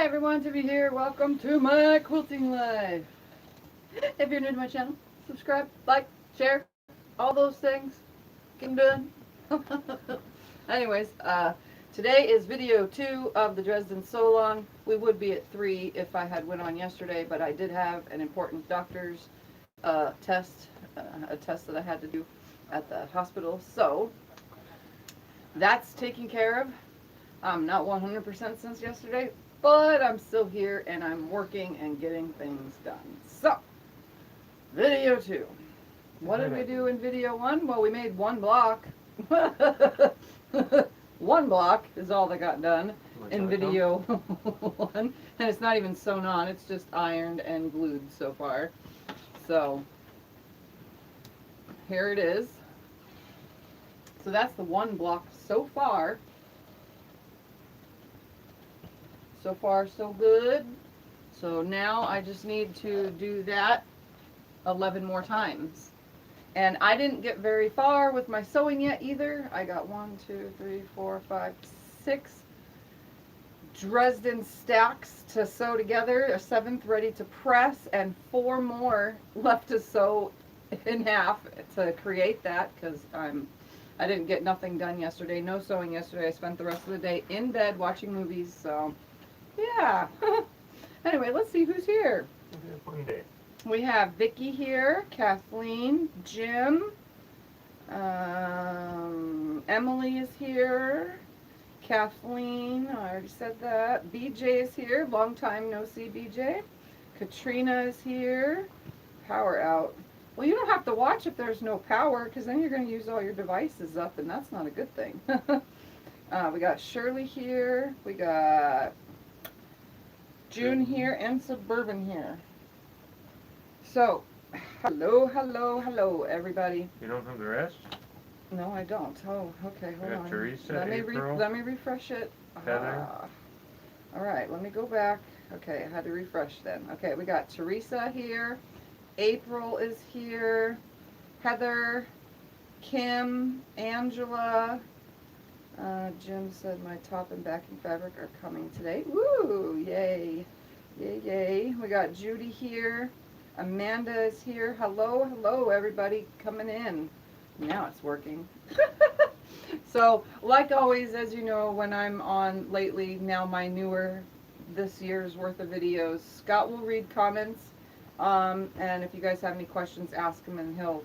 Hi everyone, Tiffany here. Welcome to my quilting life. If you're new to my channel, subscribe, like, share, all those things. Get them done. Anyways, today is video 2 of the Dresden sew along. We would be at 3 if I had went on yesterday, but I did have an important doctor's test, a test that I had to do at the hospital. So that's taken care of. I'm not 100% since yesterday, but I'm still here and I'm working and getting things done. So, video 2. What did we do in video 1? Well, we made one block. One block is all that got done in video 1. And it's not even sewn on, it's just ironed and glued so far. So, here it is. So that's the one block so far. So far, so good. So now I just need to do that 11 more times. And I didn't get very far with my sewing yet either. I got 1, 2, 3, 4, 5, 6 Dresden stacks to sew together, a 7th ready to press, and 4 more left to sew in half to create that, because I didn't get nothing done yesterday. No sewing yesterday. I spent the rest of the day in bed watching movies, so yeah. Anyway, let's see who's here. One day. We have Vicky here, Kathleen, Jim, Emily is here, Kathleen, I already said that. BJ is here, long time no see BJ. Katrina is here. Power out. Well, you don't have to watch if there's no power, because then you're going to use all your devices up, and that's not a good thing. We got Shirley here. We got June here and Suburban here. So, hello, hello, hello, everybody. You don't have the rest? No, I don't. Oh, okay, hold on. Teresa, let me refresh it. Heather. All right, let me go back. Okay, I had to refresh then. Okay, we got Teresa here. April is here. Heather, Kim, Angela. Jim said my top and backing fabric are coming today. Woo! Yay! Yay, yay. We got Judy here. Amanda is here. Hello, hello, everybody coming in. Now it's working. So, like always, as you know, when I'm on lately, now my newer, this year's worth of videos, Scott will read comments. And if you guys have any questions, ask him and he'll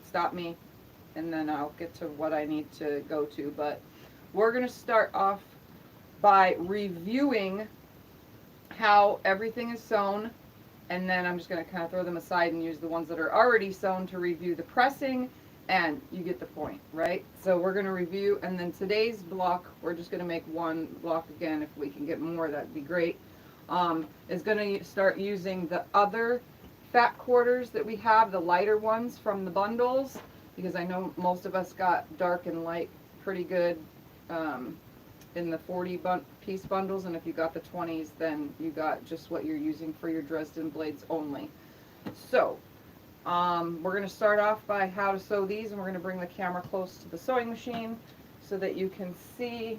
stop me. And then I'll get to what I need to go to. But we're going to start off by reviewing how everything is sewn. And then I'm just going to kind of throw them aside and use the ones that are already sewn to review the pressing. And you get the point, right? So we're going to review. And then today's block, we're just going to make one block again. If we can get more, that'd be great. Is going to start using the other fat quarters that we have, the lighter ones from the bundles. Because I know most of us got dark and light pretty good in the 40-piece bundles, and if you got the 20s, then you got just what you're using for your Dresden blades only. So, we're going to start off by how to sew these, and we're going to bring the camera close to the sewing machine so that you can see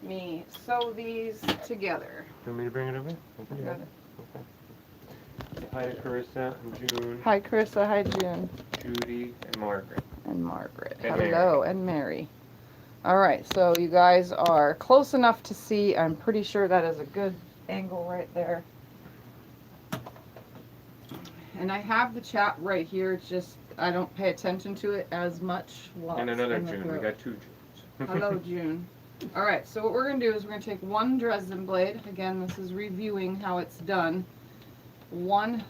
me sew these together. You want me to bring it over? Okay. Got it. Okay. Hi to Carissa and June. Hi Carissa, hi June. Judy and Margaret. And Margaret. And hello, Mary. and Mary. Alright, so you guys are close enough to see. I'm pretty sure that is a good angle right there. And I have the chat right here. It's just I don't pay attention to it as much. And another June. We got 2 Junes. Hello, June. Alright, so what we're going to do is we're going to take one Dresden blade. Again, this is reviewing how it's done. One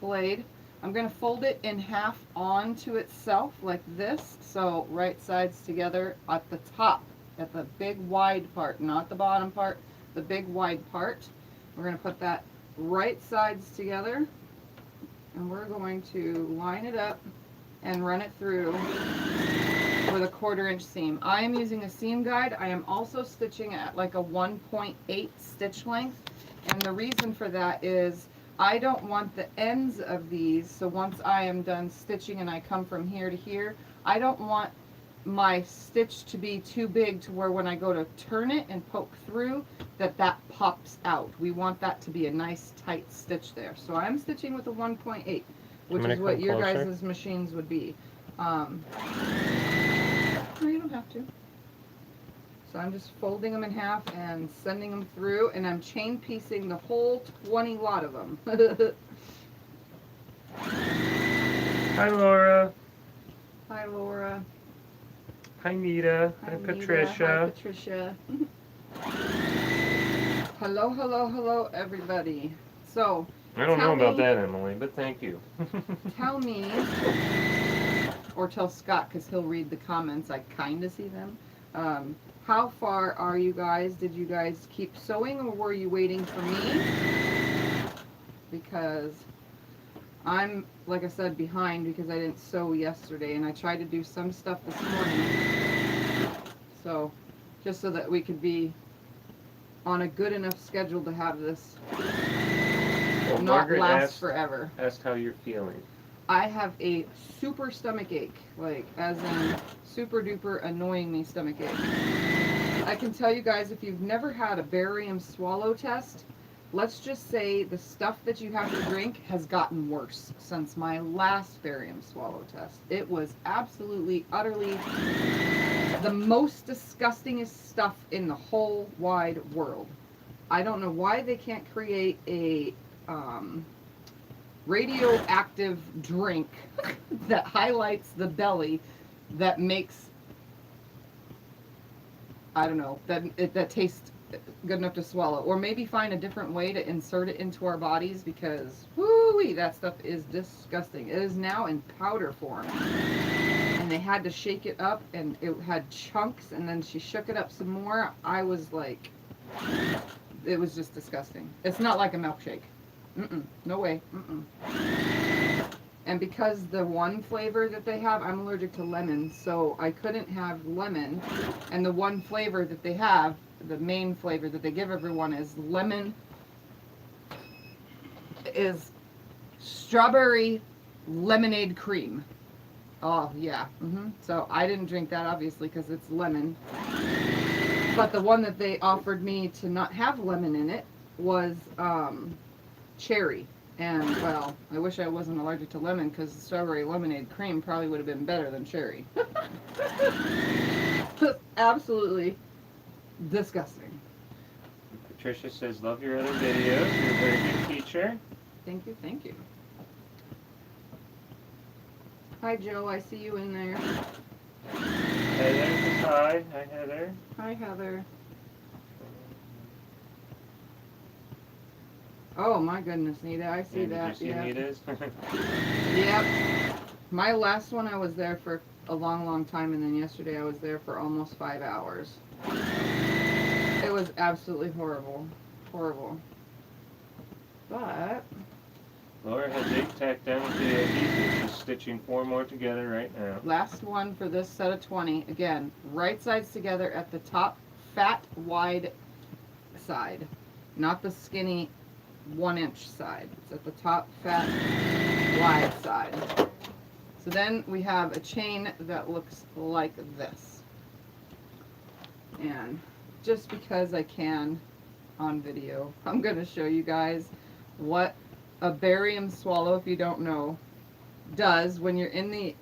blade. I'm going to fold it in half onto itself like this. So right sides together at the top, at the big wide part, not the bottom part, the big wide part. We're going to put that right sides together, and we're going to line it up and run it through with a 1/4 inch seam. I am using a seam guide. I am also stitching at like a 1.8 stitch length, and the reason for that is I don't want the ends of these, so once I am done stitching and I come from here to here, I don't want my stitch to be too big to where when I go to turn it and poke through, that pops out. We want that to be a nice tight stitch there. So I'm stitching with a 1.8, which is what your guys' machines would be. No, you don't have to. So I'm just folding them in half and sending them through, and I'm chain piecing the whole 20 lot of them. Hi, Laura. Hi, Laura. Hi, Nita. Hi, Patricia. Hi, Patricia. Hello, hello, hello, everybody. So, I don't know about that, Emily, but thank you. Tell me, or tell Scott, because he'll read the comments. I kind of see them. How far are you guys? Did you guys keep sewing, or were you waiting for me? Because I'm, like I said, behind because I didn't sew yesterday, and I tried to do some stuff this morning. So, just so that we could be on a good enough schedule to have this Well, not Margaret last forever. Asked how you're feeling. I have a super stomach ache, like as in super duper annoying me stomach ache. I can tell you guys, if you've never had a barium swallow test, let's just say the stuff that you have to drink has gotten worse since my last barium swallow test. It was absolutely, utterly the most disgustingest stuff in the whole wide world. I don't know why they can't create a radioactive drink that highlights the belly that makes, I don't know, that tastes good enough to swallow, or maybe find a different way to insert it into our bodies, because whoo-wee, that stuff is disgusting. It is now in powder form, and they had to shake it up, and it had chunks, and then she shook it up some more. I was like, it was just disgusting. It's not like a milkshake. No way. And because the one flavor that they have, I'm allergic to lemon, so I couldn't have lemon. And the one flavor that they have, the main flavor that they give everyone, is lemon, is strawberry lemonade cream. Oh, yeah. So I didn't drink that, obviously, because it's lemon. But the one that they offered me to not have lemon in it was cherry. And, well, I wish I wasn't allergic to lemon, because the strawberry lemonade cream probably would have been better than cherry. Absolutely disgusting. Patricia says, love your other videos. You're a very good teacher. Thank you, thank you. Hi, Joe. I see you in there. Heather says hi. Hi, Heather. Hi, Heather. Oh my goodness, Nita, I see that. Did you see Nita's? Yep. My last one, I was there for a long, long time, and then yesterday I was there for almost 5 hours. It was absolutely horrible. Horrible. But Laura has 8 tacked down with the adhesive. She's stitching 4 more together right now. last one for this set of 20. Again, right sides together at the top, fat, wide side. Not the skinny 1-inch side. It's at the top, fat, wide side. So then we have a chain that looks like this. And just because I can on video, I'm going to show you guys what a barium swallow, if you don't know, does when you're in the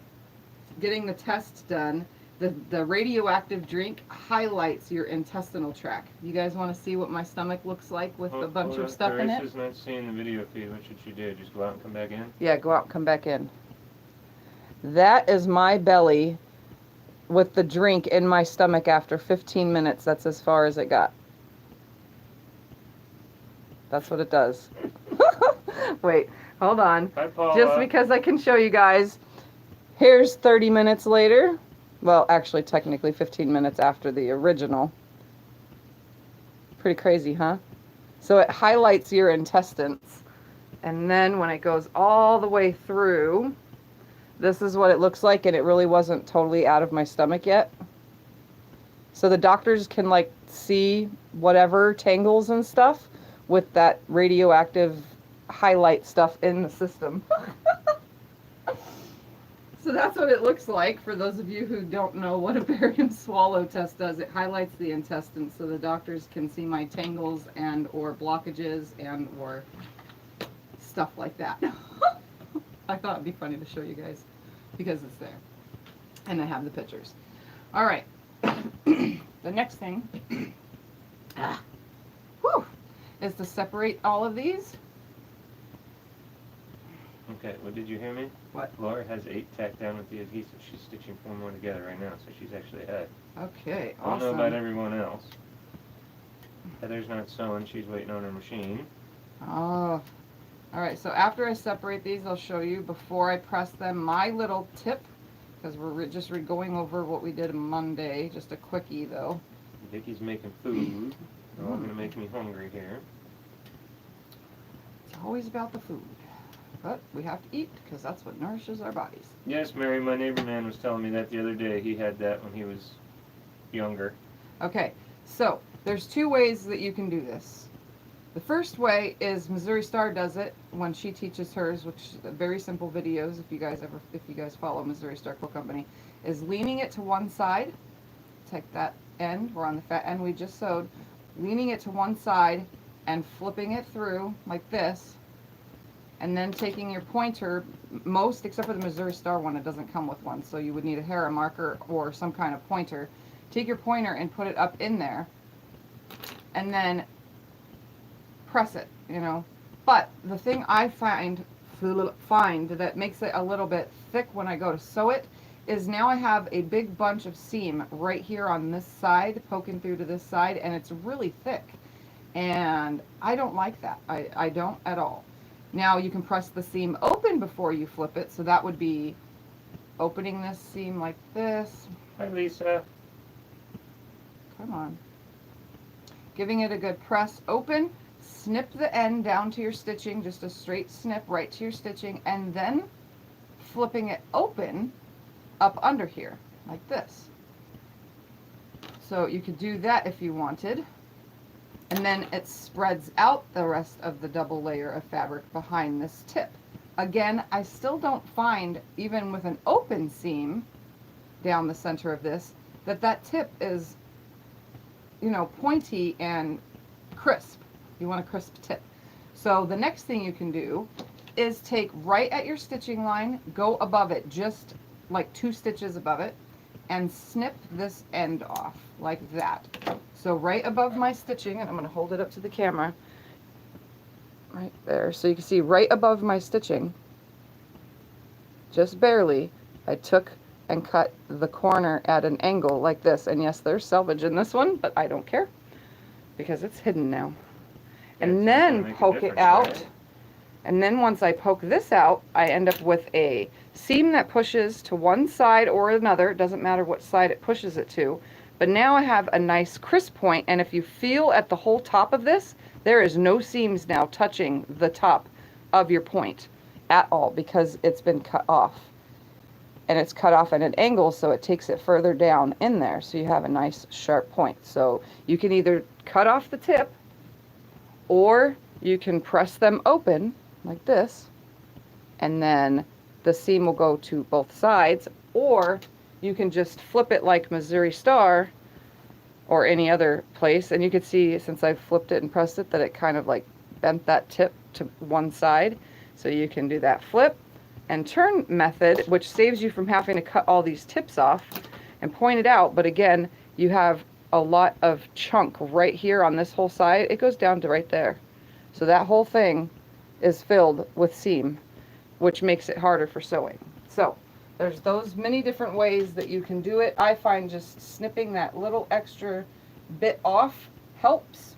getting the test done. The radioactive drink highlights your intestinal tract. You guys want to see what my stomach looks like with a bunch of stuff in it? Teresa's not seeing the video feed. What should she do? Just go out and come back in? Yeah, go out and come back in. That is my belly with the drink in my stomach after 15 minutes. That's as far as it got. That's what it does. Wait, hold on. Hi, Paula. Just because I can show you guys. Here's 30 minutes later. Well, actually, technically 15 minutes after the original. Pretty crazy, huh? So it highlights your intestines. And then when it goes all the way through, this is what it looks like, and it really wasn't totally out of my stomach yet. So the doctors can, like, see whatever tangles and stuff with that radioactive highlight stuff in the system. So that's what it looks like for those of you who don't know what a barium swallow test does. It highlights the intestines so the doctors can see my tangles and or blockages and or stuff like that. I thought it'd be funny to show you guys because it's there. And I have the pictures. All right. The next thing is to separate all of these. Okay, well, did you hear me? What? Laura has 8 tacked down with the adhesive. She's stitching 4 more together right now, so she's actually ahead. Okay, I don't know awesome. about everyone else. Heather's not sewing. She's waiting on her machine. Oh. All right, so after I separate these, I'll show you before I press them my little tip, because we're just going over what we did Monday. Just a quickie, though. Vicky's making food. They're all going to make me hungry here. It's always about the food. But we have to eat, because that's what nourishes our bodies. Yes, Mary, my neighbor man was telling me that the other day. He had that when he was younger. Okay, so there's 2 ways that you can do this. The first way is Missouri Star does it when she teaches hers, which is very simple videos. If you guys follow Missouri Star Quilt Company, is leaning it to one side. Take that end. We're on the fat end we just sewed. Leaning it to one side and flipping it through like this, and then taking your pointer. Most, except for the Missouri Star one, it doesn't come with one, so you would need a hair marker or some kind of pointer. Take your pointer and put it up in there, and then press it, you know. But the thing I find that makes it a little bit thick when I go to sew it is now I have a big bunch of seam right here on this side, poking through to this side, and it's really thick. And I don't like that. I don't at all. Now you can press the seam open before you flip it, so that would be opening this seam like this. Hi, Lisa. Come on. Giving it a good press open. Snip the end down to your stitching, just a straight snip right to your stitching, and then flipping it open up under here, like this. So you could do that if you wanted. And then it spreads out the rest of the double layer of fabric behind this tip. Again, I still don't find, even with an open seam down the center of this, that tip is, you know, pointy and crisp. You want a crisp tip. So the next thing you can do is take right at your stitching line, go above it, just like 2 stitches above it, and snip this end off like that. So right above my stitching, and I'm going to hold it up to the camera, right there, so you can see right above my stitching, just barely, I took and cut the corner at an angle like this. And yes, there's selvage in this one, but I don't care because it's hidden now. And then poke it out. Right? And then once I poke this out, I end up with a seam that pushes to one side or another. It doesn't matter what side it pushes it to. But now I have a nice crisp point, and if you feel at the whole top of this, there is no seams now touching the top of your point at all because it's been cut off. And it's cut off at an angle, so it takes it further down in there, so you have a nice sharp point. So you can either cut off the tip, or you can press them open like this, and then the seam will go to both sides, or you can just flip it like Missouri Star or any other place, and you can see, since I've flipped it and pressed it, that it kind of like bent that tip to one side. So you can do that flip and turn method, which saves you from having to cut all these tips off and point it out. But again, you have a lot of chunk right here on this whole side. It goes down to right there. So that whole thing is filled with seam, which makes it harder for sewing. So there's those many different ways that you can do it. I find just snipping that little extra bit off helps.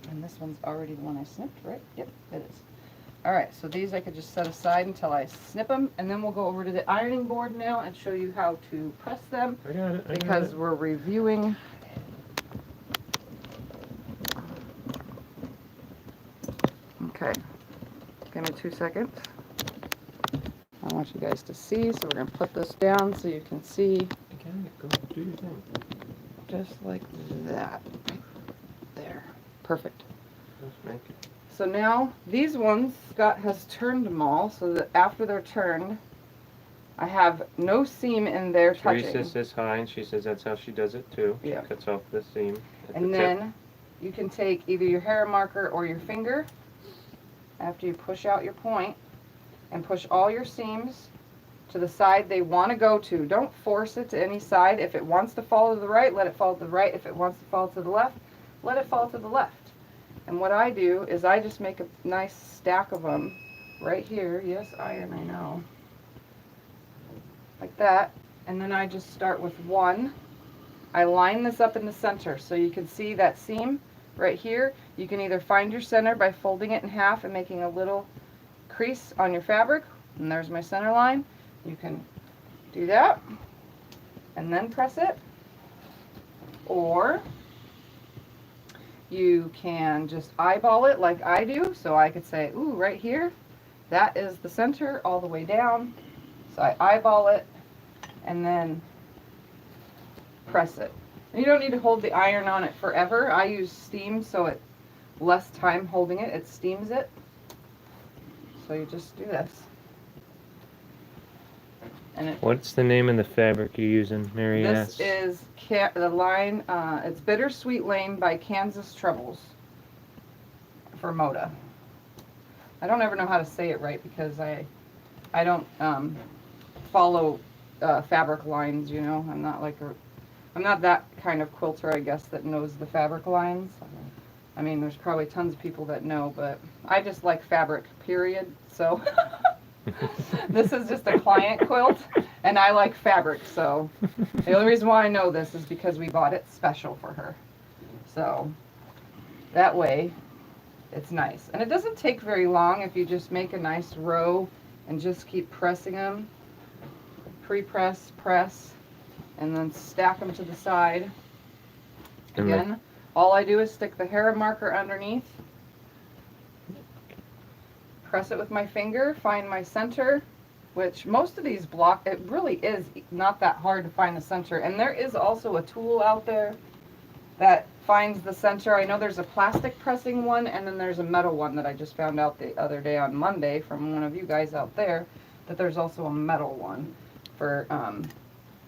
And this one's already the one I snipped, right? Yep, it is. All right, so these I could just set aside until I snip them, and then we'll go over to the ironing board now and show you how to press them. I got it. Because we're reviewing. Okay, give me 2 seconds. I want you guys to see, so we're going to put this down so you can see. Okay, go do your thing. Just like that. There. Perfect. Just make it. So now, these ones, Scott has turned them all, so that after they're turned, I have no seam in there touching. Teresa says hi, and she says that's how she does it too. She Yeah. cuts off the seam at And the then tip. you can take either your hair marker or your finger after you push out your point and push all your seams to the side they want to go to. Don't force it to any side. If it wants to fall to the right, let it fall to the right. If it wants to fall to the left, let it fall to the left. And what I do is I just make a nice stack of them right here. Yes, iron, I know. Like that. And then I just start with one. I line this up in the center so you can see that seam right here. You can either find your center by folding it in half and making a little crease on your fabric, and there's my center line. You can do that and then press it, or you can just eyeball it like I do. So I could say, ooh, right here, that is the center all the way down. So I eyeball it and then press it. And you don't need to hold the iron on it forever. I use steam, so it less time holding it. It steams it. So you just do this. And it, What's the name of the fabric you're using, Mary this asks? is the line, it's Bittersweet Lane by Kansas Trebles for Moda. I don't ever know how to say it right because I don't follow fabric lines, you know. I'm not that kind of quilter, I guess, that knows the fabric lines. I mean, there's probably tons of people that know, but I just like fabric, period. So this is just a client quilt, and I like fabric, so the only reason why I know this is because we bought it special for her. So that way, it's nice. And it doesn't take very long if you just make a nice row and just keep pressing them. Pre-press, press, and then stack them to the side. Again, all I do is stick the hair marker underneath, press it with my finger, find my center, which most of these block, it really is not that hard to find the center. And there is also a tool out there that finds the center. I know there's a plastic pressing one, and then there's a metal one that I just found out the other day on Monday from one of you guys out there, that there's also a metal one for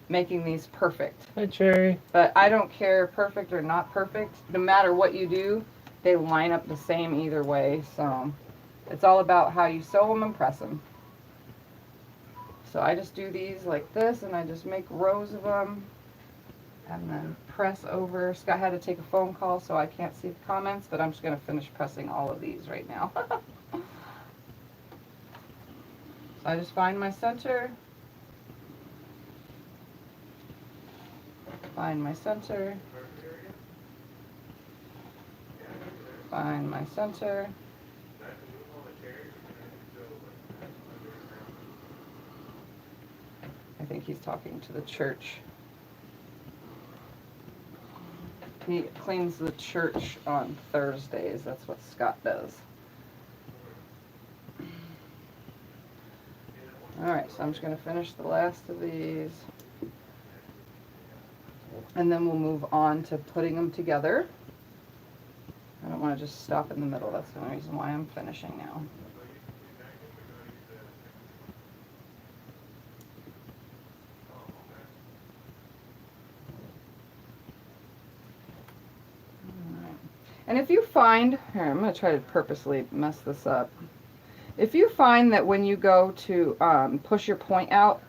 making these perfect. Hi, Cherry. But I don't care perfect or not perfect. No matter what you do, they line up the same either way. So it's all about how you sew them and press them. So I just do these like this, and I just make rows of them and then press over. Scott had to take a phone call, so I can't see the comments, but I'm just going to finish pressing all of these right now. So I just find my center. Find my center, find my center, I think he's talking to the church. He cleans the church on Thursdays, that's what Scott does. Alright, so I'm just going to finish the last of these. And then we'll move on to putting them together. I don't want to just stop in the middle. That's the only reason why I'm finishing now. Alright. And if you find, here, I'm going to try to purposely mess this up. If you find that when you go to push your point out,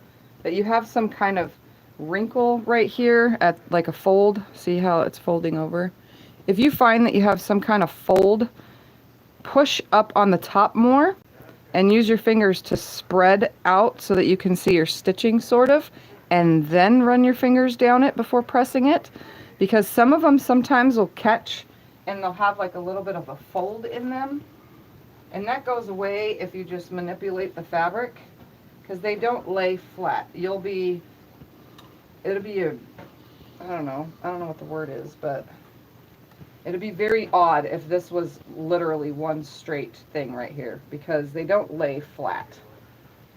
that you have some kind of wrinkle right here at like a fold, see how it's folding over? If you find that you have some kind of fold, push up on the top more and use your fingers to spread out so that you can see your stitching sort of, and then run your fingers down it before pressing it, because some of them sometimes will catch and they'll have like a little bit of a fold in them, and that goes away if you just manipulate the fabric, because they don't lay flat. It'll be a, I don't know what the word is, but it'd be very odd if this was literally one straight thing right here, because they don't lay flat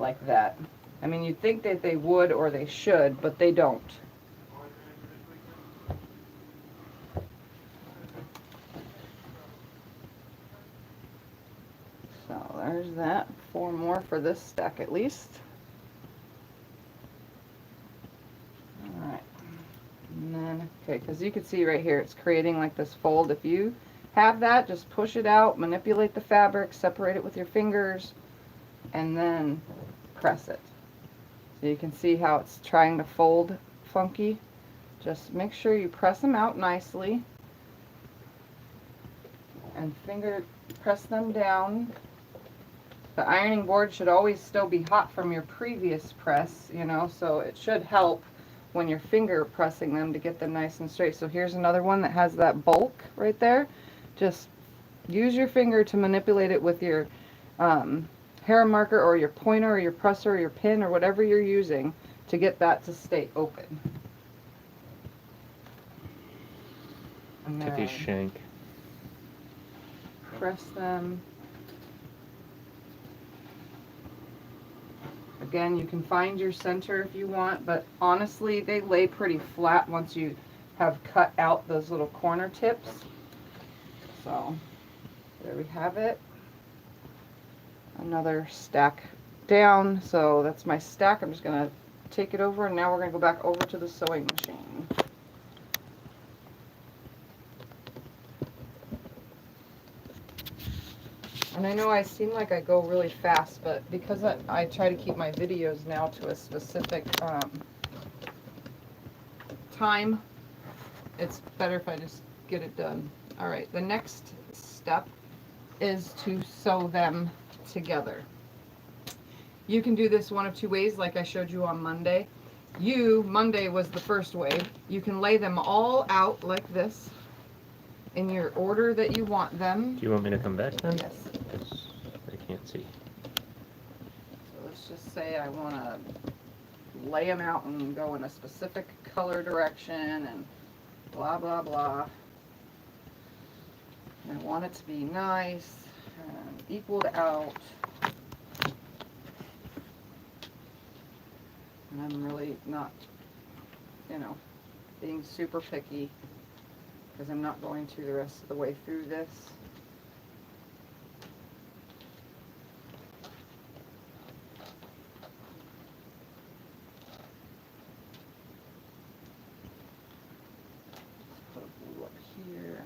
like that. I mean, you'd think that they would or they should, but they don't. So there's that. 4 more for this stack at least. Okay, because you can see right here, it's creating like this fold. If you have that, just push it out, manipulate the fabric, separate it with your fingers, and then press it. So you can see how it's trying to fold funky. Just make sure you press them out nicely and finger press them down. The ironing board should always still be hot from your previous press, you know, so it should help when you're finger pressing them to get them nice and straight. So here's another one that has that bulk right there. Just use your finger to manipulate it with your hair marker or your pointer or your presser or your pin or whatever you're using to get that to stay open. And Tiffy then shank. press them. Again, you can find your center if you want, but honestly, they lay pretty flat once you have cut out those little corner tips. So, there we have it. Another stack down. So that's my stack. I'm just going to take it over, and now we're going to go back over to the sewing machine. And I know I seem like I go really fast, but because I try to keep my videos now to a specific time, it's better if I just get it done. Alright, the next step is to sew them together. You can do this one of two ways, like I showed you on Monday. Monday was the first way. You can lay them all out like this in your order that you want them. Do you want me to come back then? Yes. Because I can't see. So let's just say I want to lay them out and go in a specific color direction and blah blah blah. And I want it to be nice and equaled out. And I'm really not, you know, being super picky because I'm not going to the rest of the way through this. Put a blue up here.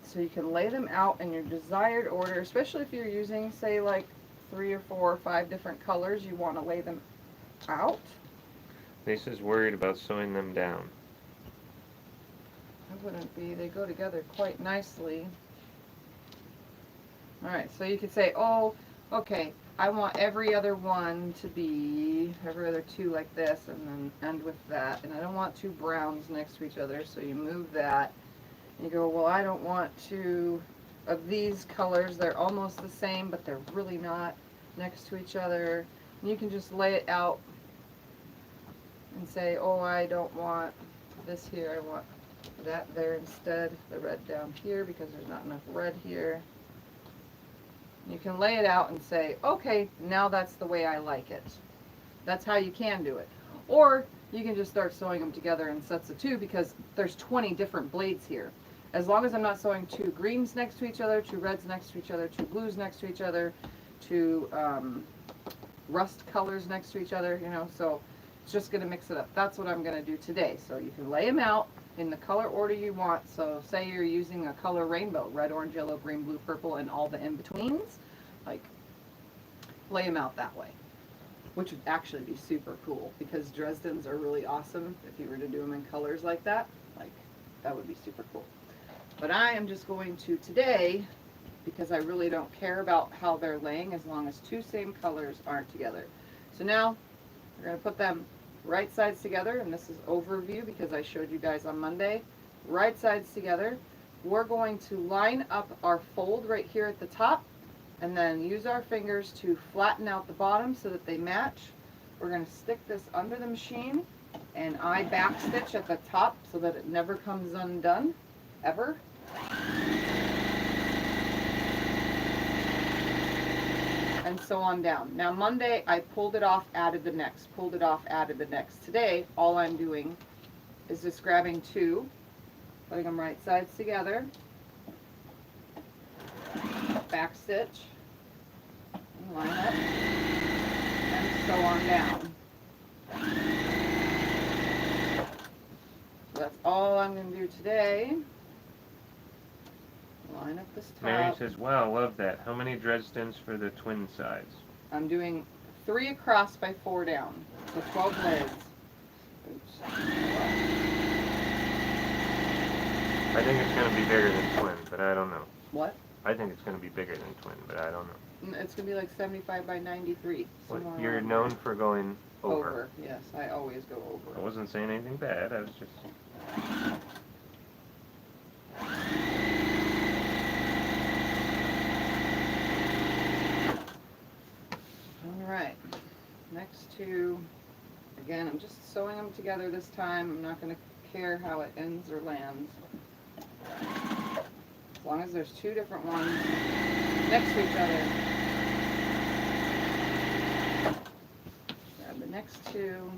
So you can lay them out in your desired order, especially if you're using, say, like 3 or 4 or 5 different colors. You want to lay them out. Lisa's worried about sewing them down. I wouldn't be. They go together quite nicely. Alright, so you could say, oh, okay, I want every other one to be, every other 2 like this, and then end with that. And I don't want 2 browns next to each other, so you move that. You go, well, I don't want 2 of these colors. They're almost the same, but they're really not next to each other. And you can just lay it out and say, oh, I don't want this here. I want that there instead. The red down here because there's not enough red here. You can lay it out and say, okay, now that's the way I like it. That's how you can do it. Or you can just start sewing them together in sets of 2 because there's 20 different blades here. As long as I'm not sewing 2 greens next to each other, 2 reds next to each other, 2 blues next to each other, 2 rust colors next to each other, you know, so it's just going to mix it up. That's what I'm going to do today. So you can lay them out in the color order you want. So say you're using a color rainbow, red, orange, yellow, green, blue, purple, and all the in-betweens, like, lay them out that way. Which would actually be super cool because Dresdens are really awesome if you were to do them in colors like that. Like, that would be super cool. But I am just going to today, because I really don't care about how they're laying as long as 2 same colors aren't together. So now we're going to put them right sides together, and this is overview because I showed you guys on Monday. Right sides together. We're going to line up our fold right here at the top and then use our fingers to flatten out the bottom so that they match. We're going to stick this under the machine and I back stitch at the top so that it never comes undone, ever. And so on down. Now Monday I pulled it off, added the next, pulled it off, added the next. Today all I'm doing is just grabbing 2, putting them right sides together, back stitch, and line up, and so on down. So that's all I'm going to do today. Line up this top. Mary says, wow, love that. How many Dresdens for the twin sides? I'm doing 3 across by 4 down. So 12 blades. Oops. I think it's going to be bigger than twin, but I don't know. What? I think it's going to be bigger than twin, but I don't know. It's going to be like 75 by 93. What, you're known for going over. Yes, I always go over. I wasn't saying anything bad. I was just... Alright, next two, again, I'm just sewing them together this time. I'm not going to care how it ends or lands. As long as there's 2 different ones next to each other. Grab the next 2,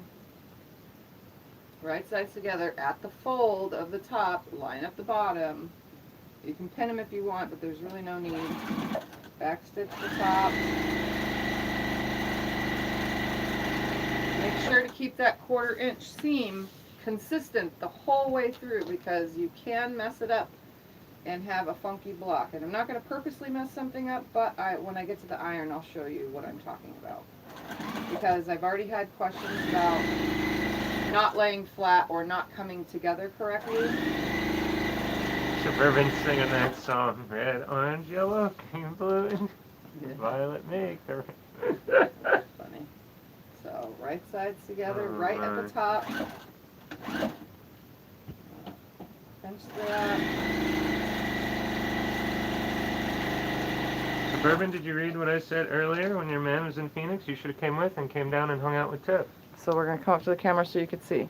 right sides together at the fold of the top, line up the bottom. You can pin them if you want, but there's really no need. Back stitch the top. Make sure to keep that 1/4 inch seam consistent the whole way through, because you can mess it up and have a funky block. And I'm not going to purposely mess something up, but when I get to the iron, I'll show you what I'm talking about. Because I've already had questions about not laying flat or not coming together correctly. Suburban singing that song. Red, orange, yellow, green, blue, and violet maker. Funny. So right sides together, right at the top. Pinch that. Suburban, did you read what I said earlier when your man was in Phoenix? You should have came with and came down and hung out with Tiff. So we're going to come up to the camera so you can see.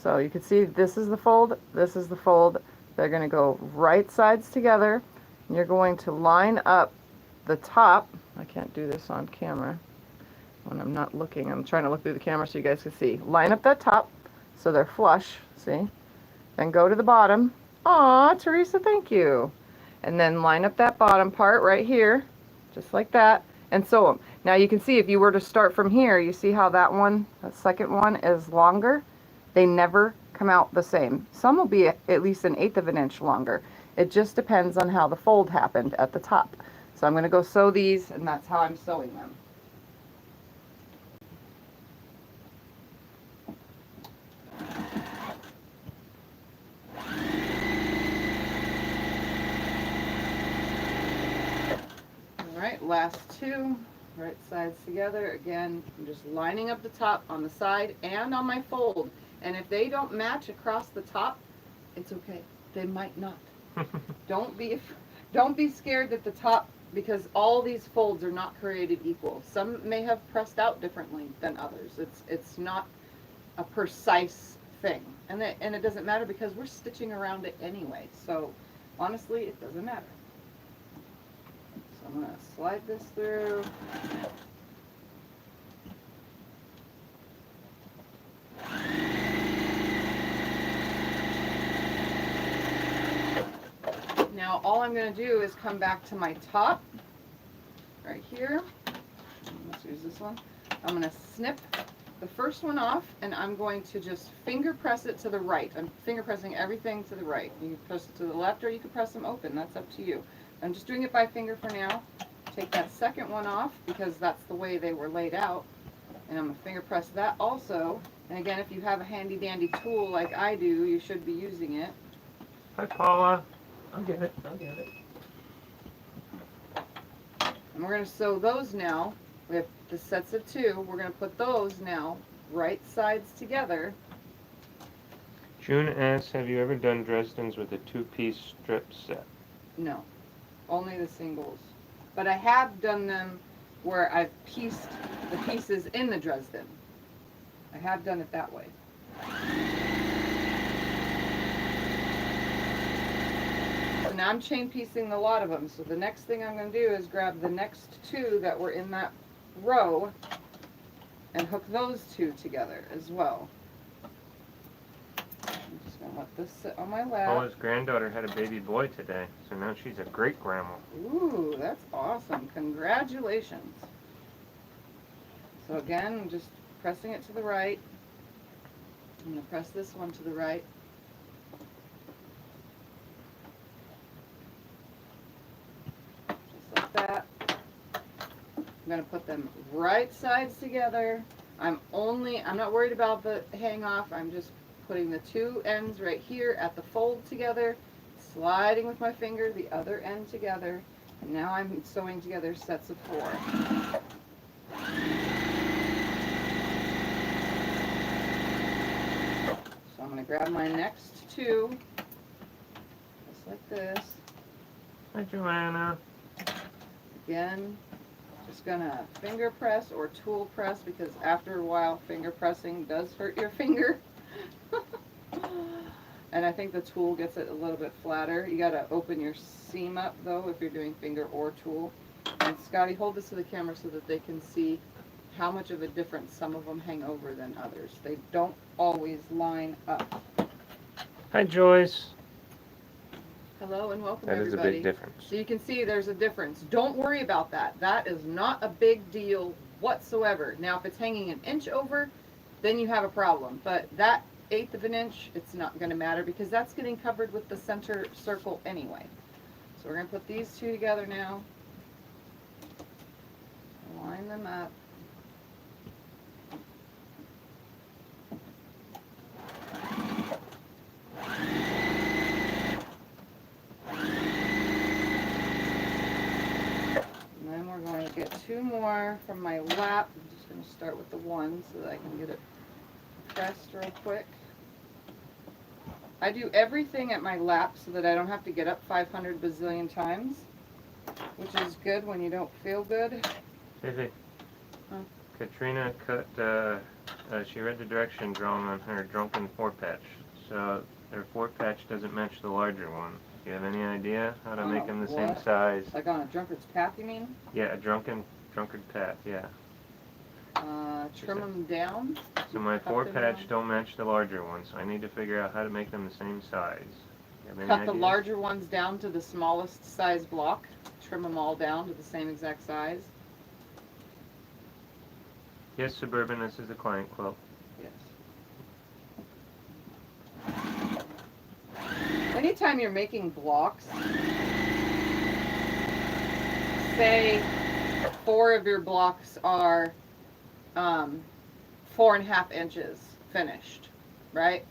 So you can see this is the fold, this is the fold. They're going to go right sides together. And you're going to line up the top. I can't do this on camera when I'm not looking. I'm trying to look through the camera so you guys can see. Line up that top so they're flush, see? Then go to the bottom. Aw, Teresa, thank you. And then line up that bottom part right here, just like that, and sew them. Now you can see if you were to start from here, you see how that one, that second one is longer? They never come out the same. Some will be at least 1/8 of an inch longer. It just depends on how the fold happened at the top. So I'm going to go sew these, and that's how I'm sewing them. Alright, last 2, right sides together. Again, I'm just lining up the top on the side and on my fold. And if they don't match across the top, it's okay. They might not. Don't be scared that the top, because all these folds are not created equal. Some may have pressed out differently than others. It's not a precise thing. And it doesn't matter because we're stitching around it anyway. So honestly, it doesn't matter. So I'm going to slide this through. Now all I'm going to do is come back to my top right here. Let's use this one. I'm going to snip the first one off, and I'm going to just finger press it to the right. I'm finger pressing everything to the right. You can press it to the left, or you can press them open. That's up to you. I'm just doing it by finger for now. Take that second one off because that's the way they were laid out. And I'm going to finger press that also. And again, if you have a handy dandy tool like I do, you should be using it. Hi, Paula. I'll get it. I'll get it. And we're going to sew those now. We have the sets of 2. We're going to put those now right sides together. June asks, have you ever done Dresdens with a 2-piece strip set? No, only the singles. But I have done them where I've pieced the pieces in the Dresden. I have done it that way. So now I'm chain piecing a lot of them. So the next thing I'm going to do is grab the next 2 that were in that row and hook those 2 together as well. I'm just going to let this sit on my lap. Paula's granddaughter had a baby boy today, so now she's a great grandma. Ooh, that's awesome. Congratulations. So again, I'm just pressing it to the right. I'm going to press this one to the right. Just like that. I'm going to put them right sides together. I'm not worried about the hang off. I'm just putting the two ends right here at the fold together, sliding with my finger the other end together, and now I'm sewing together sets of 4. So I'm going to grab my next 2, just like this. Hi, Joanna. Again, just going to finger press or tool press, because after a while finger pressing does hurt your finger. And I think the tool gets it a little bit flatter. You got to open your seam up though if you're doing finger or tool. And Scotty, hold this to the camera so that they can see how much of a difference some of them hang over than others. They don't always line up. Hi, Joyce. Hello and welcome, That is everybody. a big difference. So you can see there's a difference. Don't worry about that. That is not a big deal whatsoever. Now, if it's hanging an inch over, then you have a problem. But that 1/8 of an inch, it's not going to matter because that's getting covered with the center circle anyway. So we're going to put these 2 together now. Line them up. And then we're going to get 2 more from my lap. I'm just going to start with the 1 so that I can get it pressed real quick. I do everything at my lap so that I don't have to get up 500 bazillion times, which is good when you don't feel good. Fifi. Huh? Katrina cut, she read the direction drawn on her drunken 4-patch. So her 4-patch doesn't match the larger one. Do you have any idea how to make them the same size? Like on a drunkard's path, you mean? Yeah, a drunkard path, yeah. Trim them down. So my Cut them 4-patch down. don't match the larger one, so I need to figure out how to make them the same size. You have any Cut the ideas? larger ones down to the smallest size block. Trim them all down to the same exact size. Yes, Suburban, this is a client quilt. Yes. Anytime you're making blocks, say 4 of your blocks are 4.5 inches finished, right?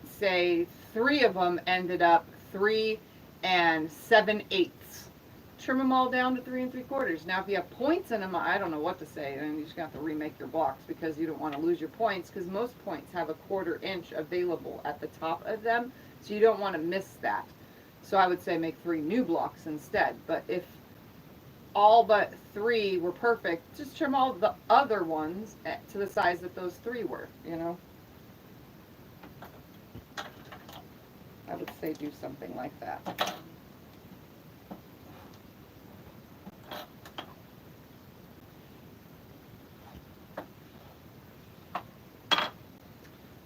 Say 3 of them ended up 3 7/8. Trim them all down to 3 3/4. Now, if you have points in them, I don't know what to say. Then you're just gonna have to remake your blocks because you don't want to lose your points. Because most points have a 1/4 inch available at the top of them, so you don't want to miss that. So I would say make 3 new blocks instead. But if all but 3 were perfect, just trim all the other ones to the size that those 3 were. You know. I would say do something like that.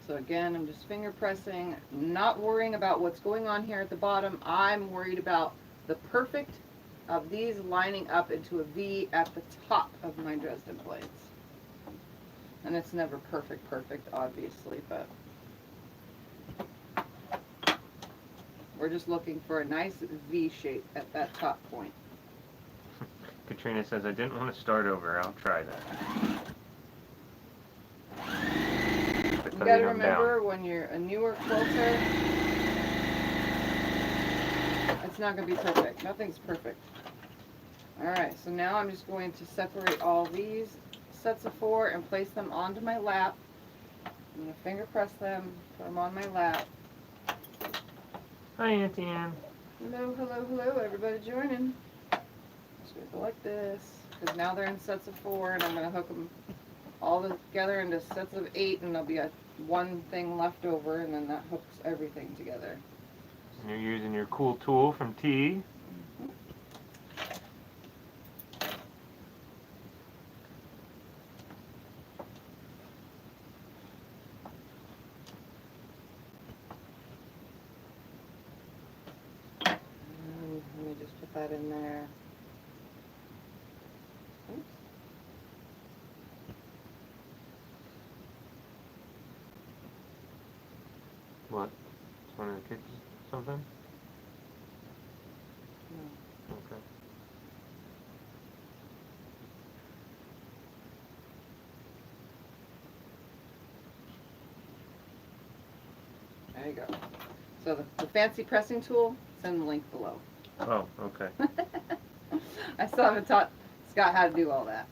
So again, I'm just finger pressing, not worrying about what's going on here at the bottom. I'm worried about the perfect of these lining up into a V at the top of my Dresden blades. And it's never perfect, obviously, but we're just looking for a nice V shape at that top point. Katrina says, I didn't want to start over. I'll try that. You gotta remember when you're a newer quilter, it's not gonna be perfect. Nothing's perfect. Alright, so now I'm just going to separate all these sets of 4 and place them onto my lap. I'm gonna finger press them, put them on my lap. Hi, Auntie Ann. Hello, hello, hello, everybody joining. Just gonna go like this, because now they're in sets of 4, and I'm gonna hook them all together into sets of 8, and there'll be a 1 thing left over, and then that hooks everything together. And you're using your cool tool from T. Let me just put that in there. Oops. One of the kids, something? No. Okay. There you go. So the fancy pressing tool, it's in the link below. Oh, okay. I still haven't taught Scott how to do all that.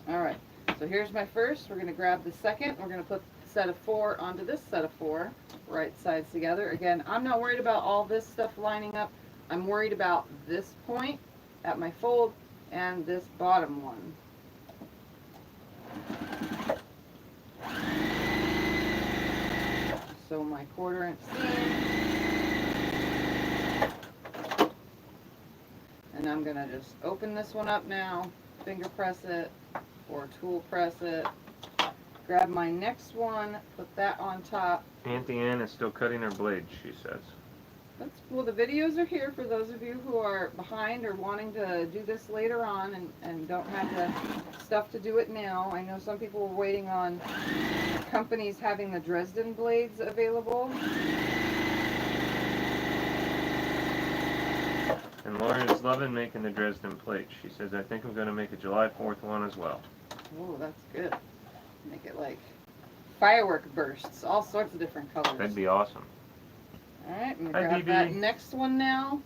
Alright, so here's my first. We're going to grab the second. We're going to put the set of 4 onto this set of 4, right sides together. Again, I'm not worried about all this stuff lining up. I'm worried about this point at my fold and this bottom one. So my 1/4 inch seam. And I'm going to just open this one up now, finger press it, or tool press it. Grab my next one, put that on top. Auntie Ann is still cutting her blade, she says. Well, the videos are here for those of you who are behind or wanting to do this later on and don't have the stuff to do it now. I know some people were waiting on companies having the Dresden blades available. And Laura's loving making the Dresden plate. She says, I think I'm going to make a July 4th one as well. Oh, that's good. Make it like firework bursts, all sorts of different colors. That'd be awesome. Alright, I'm Hi, going to grab BB. that next one now.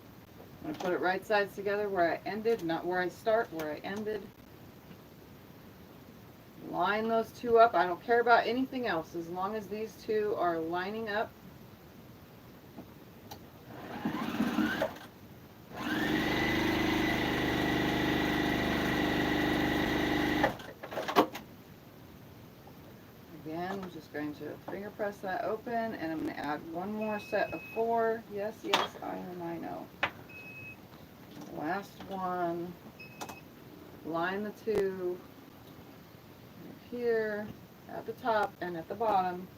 I'm going to put it right sides together where I ended, not where I start, where I ended. Line those two up. I don't care about anything else as long as these two are lining up. Again, I'm just going to finger press that open, and I'm going to add one more set of 4. Yes, yes, I know. Last one. Line the two here at the top and at the bottom.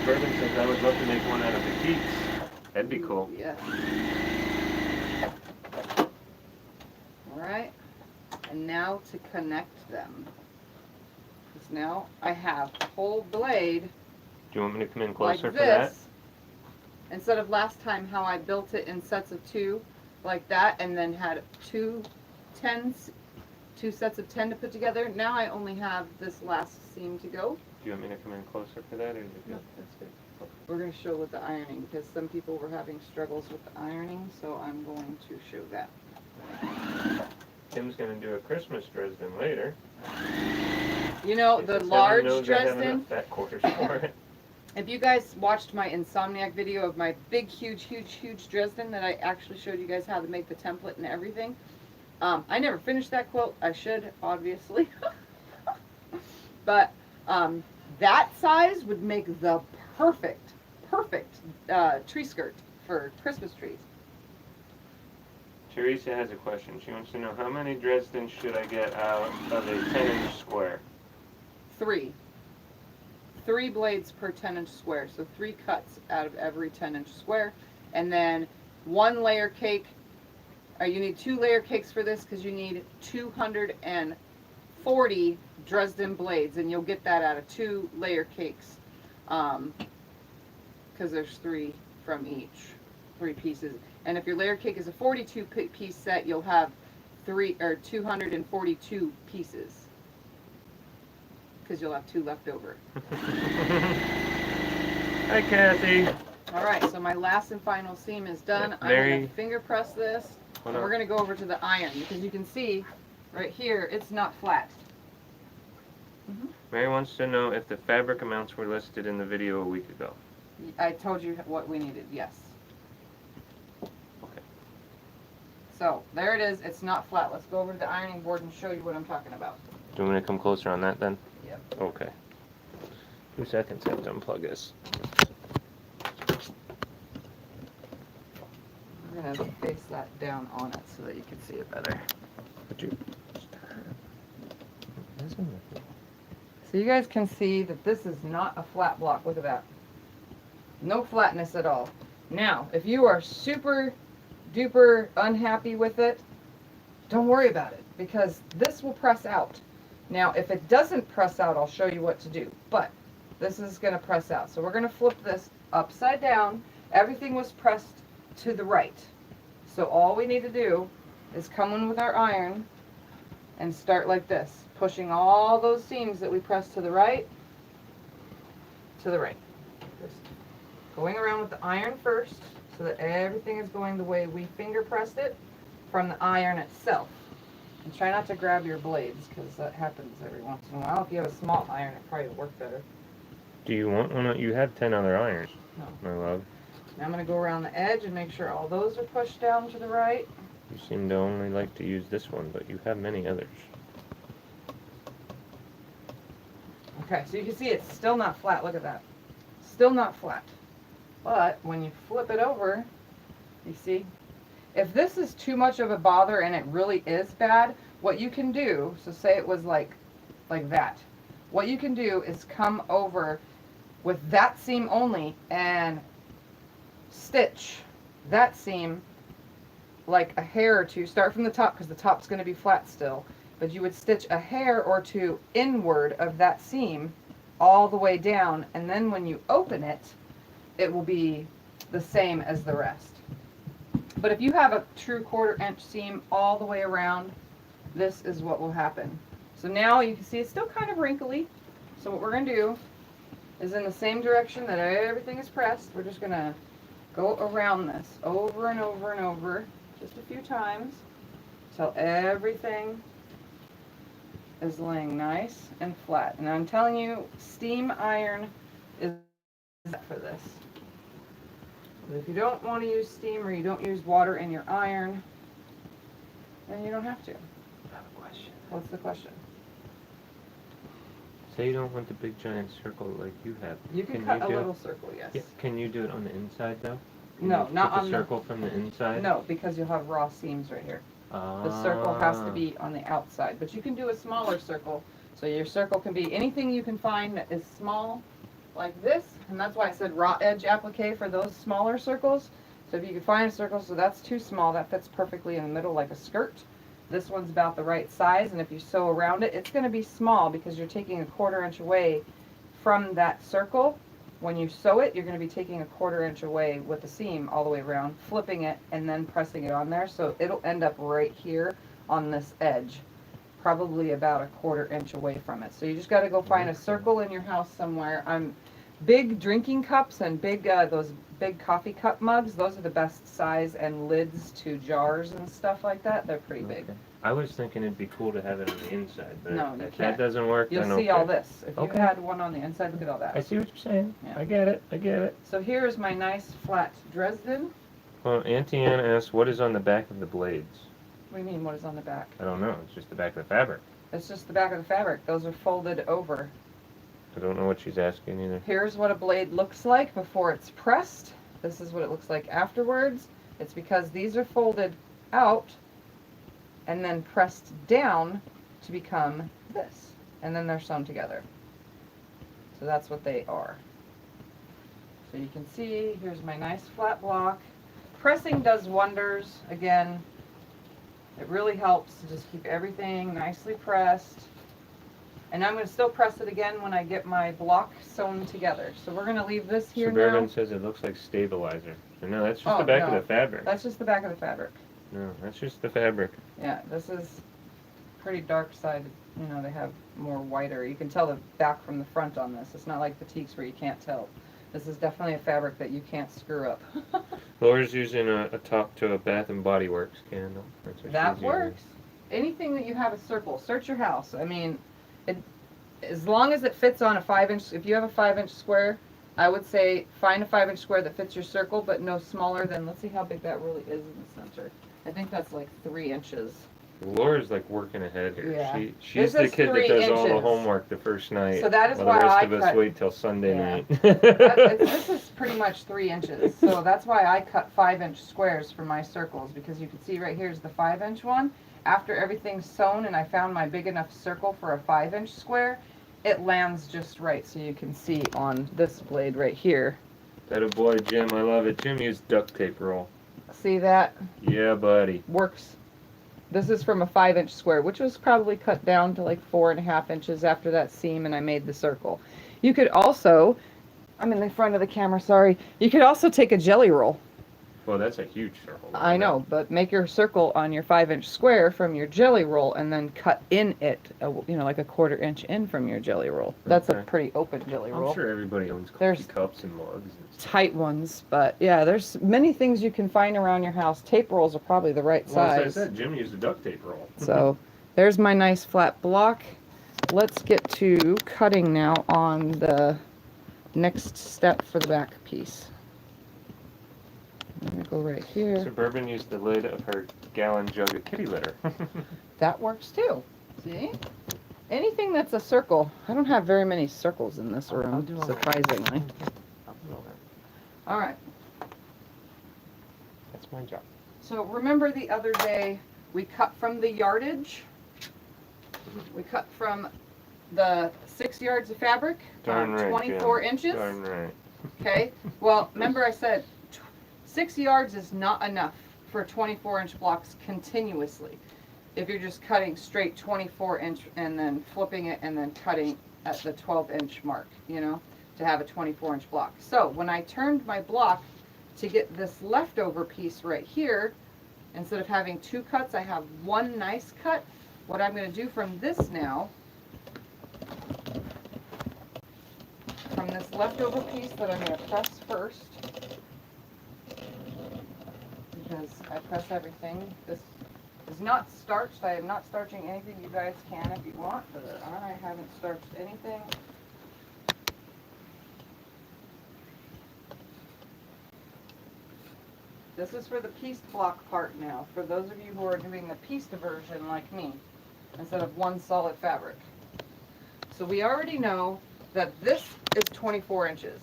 Bourbon says I would love to make one out of the Keats. That'd be cool. Yes. Alright. And now to connect them. Because now I have the whole blade Do you want me to come in like closer for that? this. Instead of last time how I built it in sets of 2, like that, and then had 2 sets of 10 to put together. Now I only have this last seam to go. Do you want me to come in closer for that, or is it No, good? that's good. We're going to show with the ironing because some people were having struggles with the ironing, so I'm going to show that. Tim's going to do a Christmas Dresden later. You know, He the says, large "Heaven knows I have Dresden, enough fat quarters for it." if you guys watched my Insomniac video of my big, huge Dresden that I actually showed you guys how to make the template and everything, I never finished that quilt. I should, obviously. But that size would make the perfect tree skirt for Christmas trees. Teresa has a question. She wants to know how many Dresdens should I get out of a 10-inch square? 3. 3 blades per 10-inch square, so 3 cuts out of every 10-inch square, and then 1 layer cake. You need 2 layer cakes for this because you need 240 Dresden blades, and you'll get that out of 2 layer cakes, because there's 3 from each, 3 pieces. And if your layer cake is a 42 piece set, you'll have 242 pieces, because you'll have 2 left over. Hi, Kathy. All right, so my last and final seam is done. I'm going to finger press this, and we're going to go over to the iron, because you can see right here, it's not flat. Mary wants to know if the fabric amounts were listed in the video a week ago. I told you what we needed, yes. Okay. So, there it is. It's not flat. Let's go over to the ironing board and show you what I'm talking about. Do you want me to come closer on that then? Yep. Okay. 2 seconds, I have to unplug this. We're going to face that down on it so that you can see it better. Would you? So you guys can see that this is not a flat block. Look at that. No flatness at all. Now, if you are super duper unhappy with it, don't worry about it. because this will press out. Now, if it doesn't press out, I'll show you what to do, but this is going to press out. So we're going to flip this upside down. Everything was pressed to the right. So all we need to do is come in with our iron and start like this, pushing all those seams that we pressed to the right, Just going around with the iron first so that everything is going the way we finger pressed it from the iron itself. And try not to grab your blades because that happens every once in a while. If you have a small iron, it probably will work better. Do you want one? You have 10 other irons, No. my love. Now I'm going to go around the edge and make sure all those are pushed down to the right. You seem to only like to use this one, but you have many others. Okay, so you can see it's still not flat. Look at that. Still not flat. But when you flip it over, you see, if this is too much of a bother and it really is bad, what you can do, so say it was like that. What you can do is come over with that seam only and stitch that seam like a hair or two. Start from the top because the top's going to be flat still. But you would stitch a hair or two inward of that seam all the way down, and then when you open it, it will be the same as the rest. But if you have a true 1/4 inch seam all the way around, this is what will happen. So now you can see it's still kind of wrinkly. So what we're going to do is in the same direction that everything is pressed, we're just going to go around this over and over and over just a few times till everything is laying nice and flat. And I'm telling you, steam iron is for this. But if you don't want to use steam or you don't use water in your iron, then you don't have to. I have a question. What's the question? Say you don't want the big giant circle like you have. You can cut a little circle, yes. Yeah, can you do it on the inside though? Can No, you not put on the circle from the inside? No, because you'll have raw seams right here. The circle has to be on the outside, but you can do a smaller circle. So your circle can be anything you can find that is small, like this, and that's why I said raw edge applique for those smaller circles. So if you can find a circle, so that's too small, that fits perfectly in the middle like a skirt. This one's about the right size, and if you sew around it, it's going to be small because you're taking a 1/4 inch away from that circle. When you sew it, you're going to be taking a 1/4 inch away with the seam all the way around, flipping it, and then pressing it on there. So it'll end up right here on this edge, probably about a 1/4 inch away from it. So you just got to go find a circle in your house somewhere. Big drinking cups and big those big coffee cup mugs, those are the best size, and lids to jars and stuff like that. They're pretty big. I was thinking it'd be cool to have it on the inside, but No, you if can't. that doesn't work, You'll then see all this. If you Okay. had one on the inside, look at all that. I see what you're saying. Yeah. I get it. I get it. So here's my nice flat Dresden. Well, Auntie Ann asked, what is on the back of the blades? What do you mean, what is on the back? I don't know. It's just the back of the fabric. It's just the back of the fabric. Those are folded over. I don't know what she's asking either. Here's what a blade looks like before it's pressed. This is what it looks like afterwards. It's because these are folded out and then pressed down to become this. And then they're sewn together. So that's what they are. So you can see, here's my nice flat block. Pressing does wonders. Again, it really helps to just keep everything nicely pressed. And I'm going to still press it again when I get my block sewn together. So we're going to leave this here Suburban now. says it looks like stabilizer. So no, that's just Oh, the back no. of the fabric. That's just the back of the fabric. No, that's just the fabric. Yeah, this is pretty dark side. You know, they have more whiter. You can tell the back from the front on this. It's not like batiks where you can't tell. This is definitely a fabric that you can't screw up. Laura's using a top to a Bath and Body Works candle. That's what That she's works. Anything that you have a circle, search your house. I mean, as long as it fits on a 5-inch, if you have a 5-inch square, I would say find a 5-inch square that fits your circle, but no smaller than, let's see how big that really is in the center. I think that's like 3 inches. using. Laura's like working ahead here. Yeah. She's This the is kid that 3 does all the inches. homework the first night. So that is while why the rest I of us cut- wait till Sunday Yeah. night. This is pretty much 3 inches, so that's why I cut 5-inch squares for my circles, because you can see right here is the 5-inch one. After everything's sewn and I found my big enough circle for a 5-inch square, it lands just right, so you can see on this blade right here. That a boy, Jim. I love it. Jim used duct tape roll. See that? Yeah, buddy. Works This is from a 5-inch square, which was probably cut down to like 4.5 inches after that seam, and I made the circle. You could also, I'm in the front of the camera, sorry. You could also take a jelly roll. Well, that's a huge circle. I know, but make your circle on your 5-inch square from your jelly roll and then cut in it, you know, like a 1/4 inch in from your jelly roll. That's a pretty open jelly roll. I'm sure everybody owns There's cups and mugs. And stuff. Tight ones, but yeah, there's many things you can find around your house. Tape rolls are probably the right Well, size. as I said, Jim used a duct tape roll. So there's my nice flat block. Let's get to cutting now on the next step for the back piece. I'm gonna go right here. Suburban used the lid of her gallon jug of kitty litter. That works too. See? Anything that's a circle. I don't have very many circles in this room, surprisingly. All right. That's my job. So remember the other day we cut from the yardage? We cut from the 6 yards of fabric, Darn right, 24 Jim. inches. Darn right. Okay. Well, remember I said 6 yards is not enough for 24-inch blocks continuously. If you're just cutting straight 24-inch and then flipping it and then cutting at the 12-inch mark, you know, to have a 24-inch block. So when I turned my block to get this leftover piece right here, instead of having 2 cuts, I have 1 nice cut. What I'm going to do from this now, from this leftover piece that I'm going to press first, because I press everything. This is not starched. I am not starching anything. You guys can if you want, but I haven't starched anything. This is for the pieced block part now, for those of you who are doing the pieced version like me, instead of 1 solid fabric. So we already know that this is 24 inches.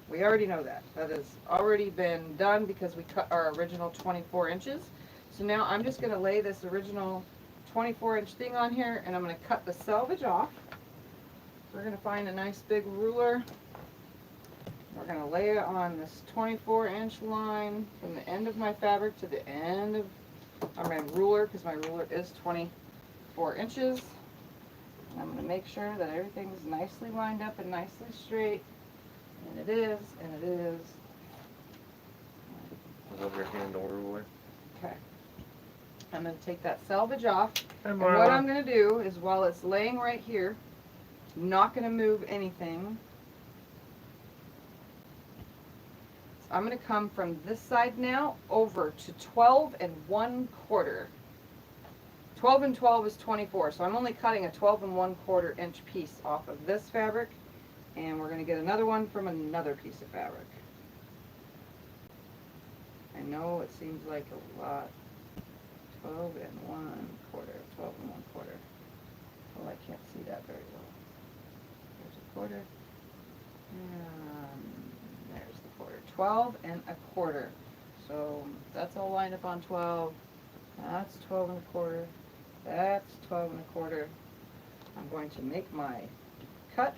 We already know that. That has already been done because we cut our original 24 inches. So now I'm just going to lay this original 24-inch thing on here, and I'm going to cut the selvage off. We're going to find a nice big ruler. We're going to lay it on this 24-inch line from the end of my fabric to the end of my ruler, because my ruler is 24 inches. And I'm going to make sure that everything's nicely lined up and nicely straight. And it is, and it is. Over handle ruler. Okay. I'm going to take that selvage off. And Marla. what I'm going to do is, while it's laying right here, I'm not going to move anything. So I'm going to come from this side now over to 12 1/4. 12 and 12 is 24, so I'm only cutting a 12 1/4 inch piece off of this fabric, and we're going to get another one from another piece of fabric. I know it seems like a lot. 12 1/4, 12 1/4. Well, I can't see that very well. There's a quarter, and there's the quarter. 12 1/4. So that's all lined up on 12. That's 12 1/4. That's 12 1/4. I'm going to make my cut,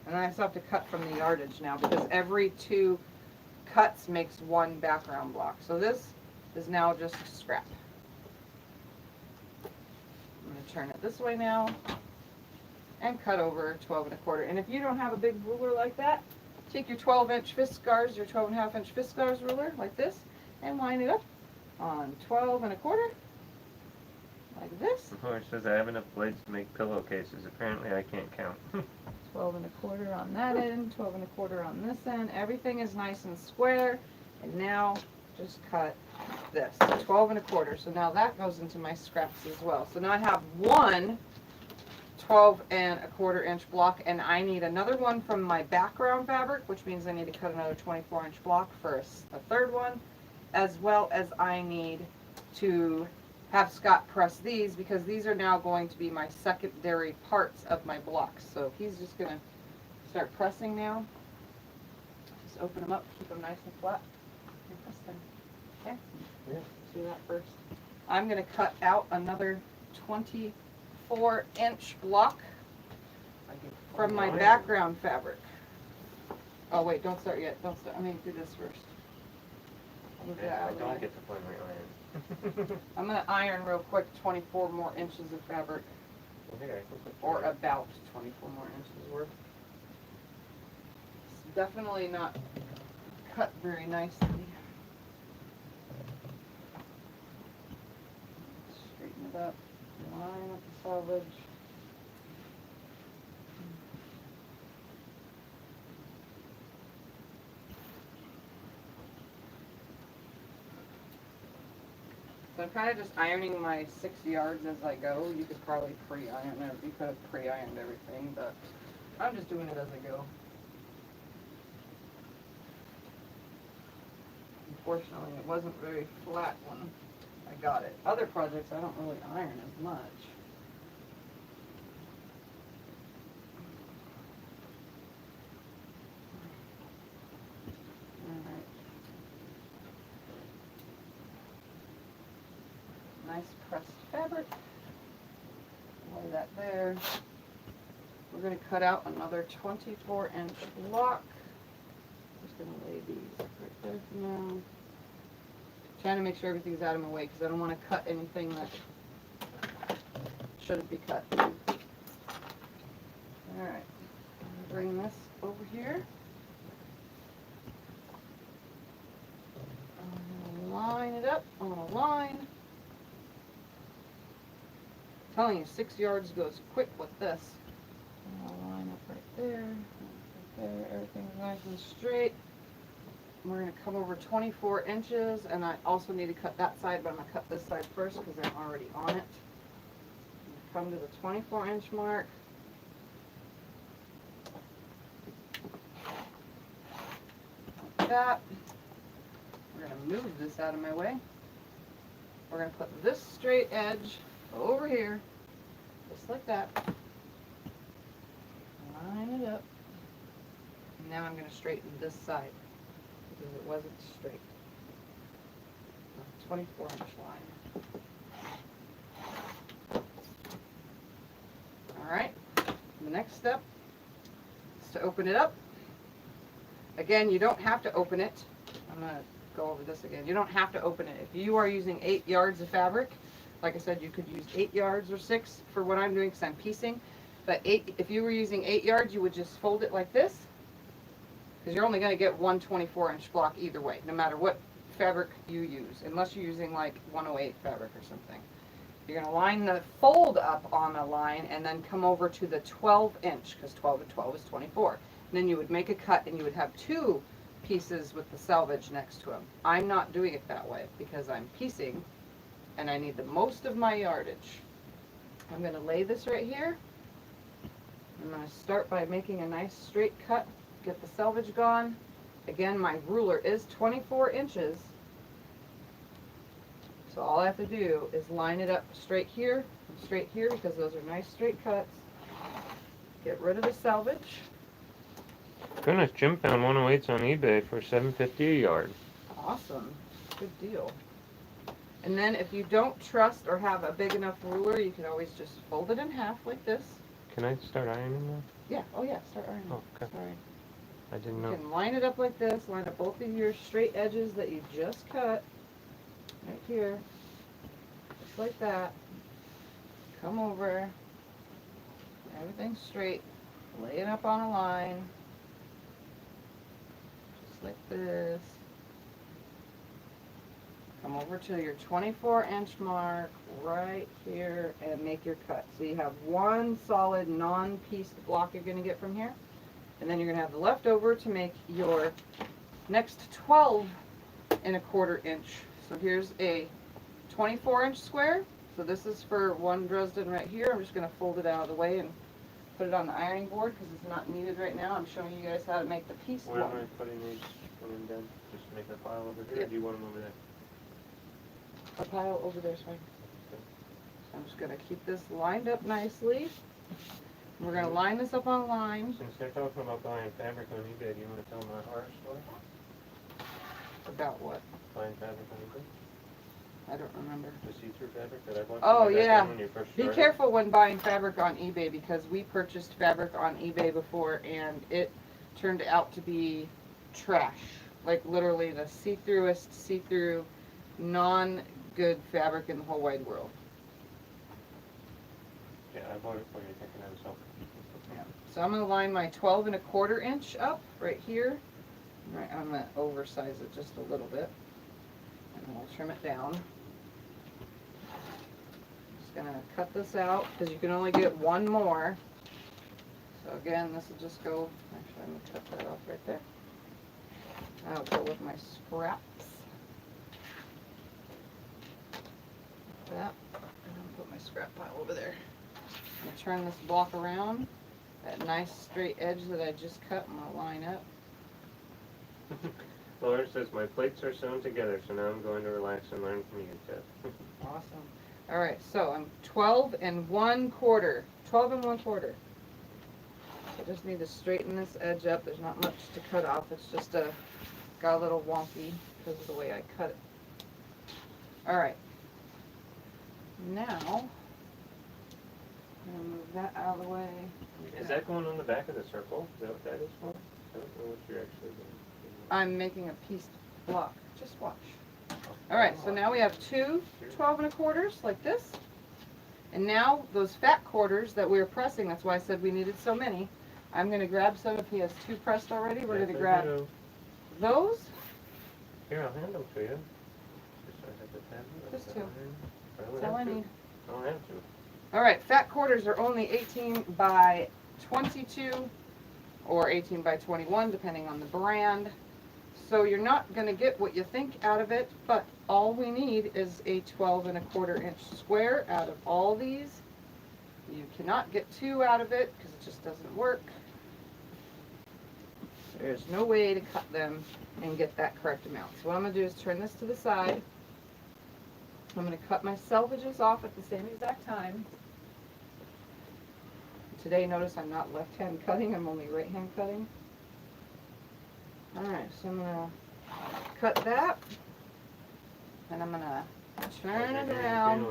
and I still have to cut from the yardage now because every 2 cuts makes 1 background block. So this is now just scrap. I'm going to turn it this way now and cut over 12 1/4. And if you don't have a big ruler like that, take your 12-inch Fiskars, your 12.5-inch Fiskars ruler like this, and line it up on 12 1/4. Like this. Oh, it says I have enough blades to make pillowcases. Apparently I can't count. 12 1/4 on that end, 12 1/4 on this end. Everything is nice and square. And now just cut this, 12 1/4. So now that goes into my scraps as well. So now I have 1 12 1/4 inch block, and I need another one from my background fabric, which means I need to cut another 24-inch block for a third one, as well as I need to have Scott press these, because these are now going to be my secondary parts of my blocks. So he's just going to start pressing now. Just open them up, keep them nice and flat. And press them. Okay? Yeah. Do that first. I'm going to cut out another 24-inch block from my background fabric. Oh wait, don't start yet. Don't start. I mean, do this first. Move And that I out of the don't way. get to play my iron. I'm going to iron real quick 24 more inches of fabric, Well, here, I can put or the- about 24 more inches worth. It's definitely not cut very nicely. Straighten it up, line up the selvage. So I'm kind of just ironing my 6 yards as I go. You could probably pre-iron it. You could have pre-ironed everything, but I'm just doing it as I go. Unfortunately, it wasn't very flat when I got it. Other projects, I don't really iron as much. Alright. Nice pressed fabric. Lay that there. We're going to cut out another 24-inch block. Just going to lay these right there for now. Trying to make sure everything's out of my way because I don't want to cut anything that shouldn't be cut. Alright, bring this over here. I'm going to line it up on a line. I'm telling you, 6 yards goes quick with this. I'll line up right there, right there, everything's nice and straight. We're going to come over 24 inches, and I also need to cut that side, but I'm going to cut this side first because I'm already on it. Come to the 24-inch mark. Like that. We're going to move this out of my way. We're going to put this straight edge over here, just like that. Line it up. And now I'm going to straighten this side because it wasn't straight. 24-inch line. Alright, the next step is to open it up. Again, you don't have to open it. I'm going to go over this again. You don't have to open it. If you are using 8 yards of fabric, like I said, you could use 8 yards or 6 for what I'm doing because I'm piecing. But if you were using 8 yards, you would just fold it like this. Because you're only going to get one 24-inch block either way, no matter what fabric you use, unless you're using like 108 fabric or something. You're going to line the fold up on a line and then come over to the 12-inch, because 12 and 12 is 24. And then you would make a cut and you would have 2 pieces with the selvage next to them. I'm not doing it that way because I'm piecing and I need the most of my yardage. I'm going to lay this right here. I'm going to start by making a nice straight cut. Get the selvage gone. Again, my ruler is 24 inches. So all I have to do is line it up straight here and straight here because those are nice straight cuts. Get rid of the selvage. Goodness, Jim found 108s on eBay for $7.50 a yard. Awesome. Good deal. And then if you don't trust or have a big enough ruler, you can always just fold it in half like this. Can I start ironing now? Yeah, oh yeah, start ironing. Oh, okay. Sorry. I didn't You know. can line it up like this, line up both of your straight edges that you just cut, right here, just like that. Come over, everything's straight, lay it up on a line, just like this. Come over to your 24-inch mark right here and make your cut. So you have one solid non-pieced block you're going to get from here. And then you're going to have the leftover to make your next 12 1/4 inch. So here's a 24-inch square. So this is for one Dresden right here. I'm just going to fold it out of the way and put it on the ironing board because it's not needed right now. I'm showing you guys how to make the piece Where one. am I putting these when I'm done? Just make a pile over here, Yep. or do you want them over there? A pile over there is fine. I'm just going to keep this lined up nicely. We're going to line this up on a line. Since they're talking about buying fabric on eBay, do you want to tell my horror story? About what? Buying fabric on eBay? I don't remember. The see-through fabric that I bought Oh, you back yeah. then when you first Be started? careful when buying fabric on eBay because we purchased fabric on eBay before and it turned out to be trash. like literally the see-throughest, see-through, non-good fabric in the whole wide world. Yeah, I bought it for you thinking I was helping. Yeah. So I'm going to line my 12 1/4 inch up right here. Right, I'm going to oversize it just a little bit, and then we'll trim it down. Just going to cut this out because you can only get one more. So again, this will just go, actually I'm going to cut that off right there. I'll go with my scraps. Like that. And I'll put my scrap pile over there. I'm going to turn this block around. That nice straight edge that I just cut, I'm going to line up. Laura says, my plates are sewn together, so now I'm going to relax and learn from you, Tiff. Awesome. Alright, so I'm 12 1/4. 12 1/4. I just need to straighten this edge up. There's not much to cut off. It's just got a little wonky because of the way I cut it. Alright. Now, I'm going to move that out of the way. Is that going on the back of the circle? Is that what that is for? I don't know what you're actually doing. I'm making a pieced block. Just watch. Alright, so now we have two 12 1/4 like this. And now those fat quarters that we were pressing, that's why I said we needed so many. I'm going to grab some. If he has two pressed already, we're going to grab those. Here, I'll hand them to you. Just so I have the pen. Just two. I That's all I need. I don't have to. Alright, fat quarters are only 18 by 22 or 18 by 21 depending on the brand. So you're not going to get what you think out of it, but all we need is a 12 1/4 inch square out of all these. You cannot get two out of it because it just doesn't work. There's no way to cut them and get that correct amount. So what I'm going to do is turn this to the side. I'm going to cut my selvages off at the same exact time. Today, notice I'm not left-hand cutting, I'm only right-hand cutting. Alright, so I'm going to cut that, and I'm going to turn it around.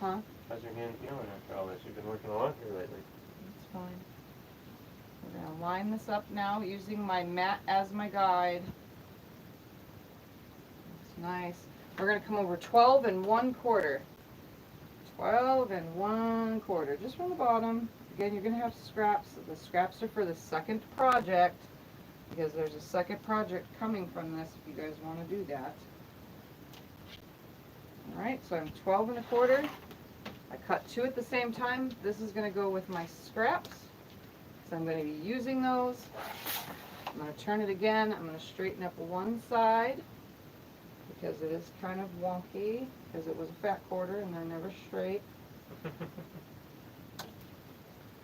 Huh? How's your hand feeling after all this? You've been working a lot here lately. That's fine. We're going to line this up now using my mat as my guide. That's nice. We're going to come over 12 1/4. 12 1/4, just from the bottom. Again, you're going to have scraps. The scraps are for the second project because there's a second project coming from this if you guys want to do that. Alright, so I'm 12 1/4. I cut two at the same time. This is going to go with my scraps. So I'm going to be using those. I'm going to turn it again. I'm going to straighten up one side because it is kind of wonky because it was a fat quarter and they're never straight.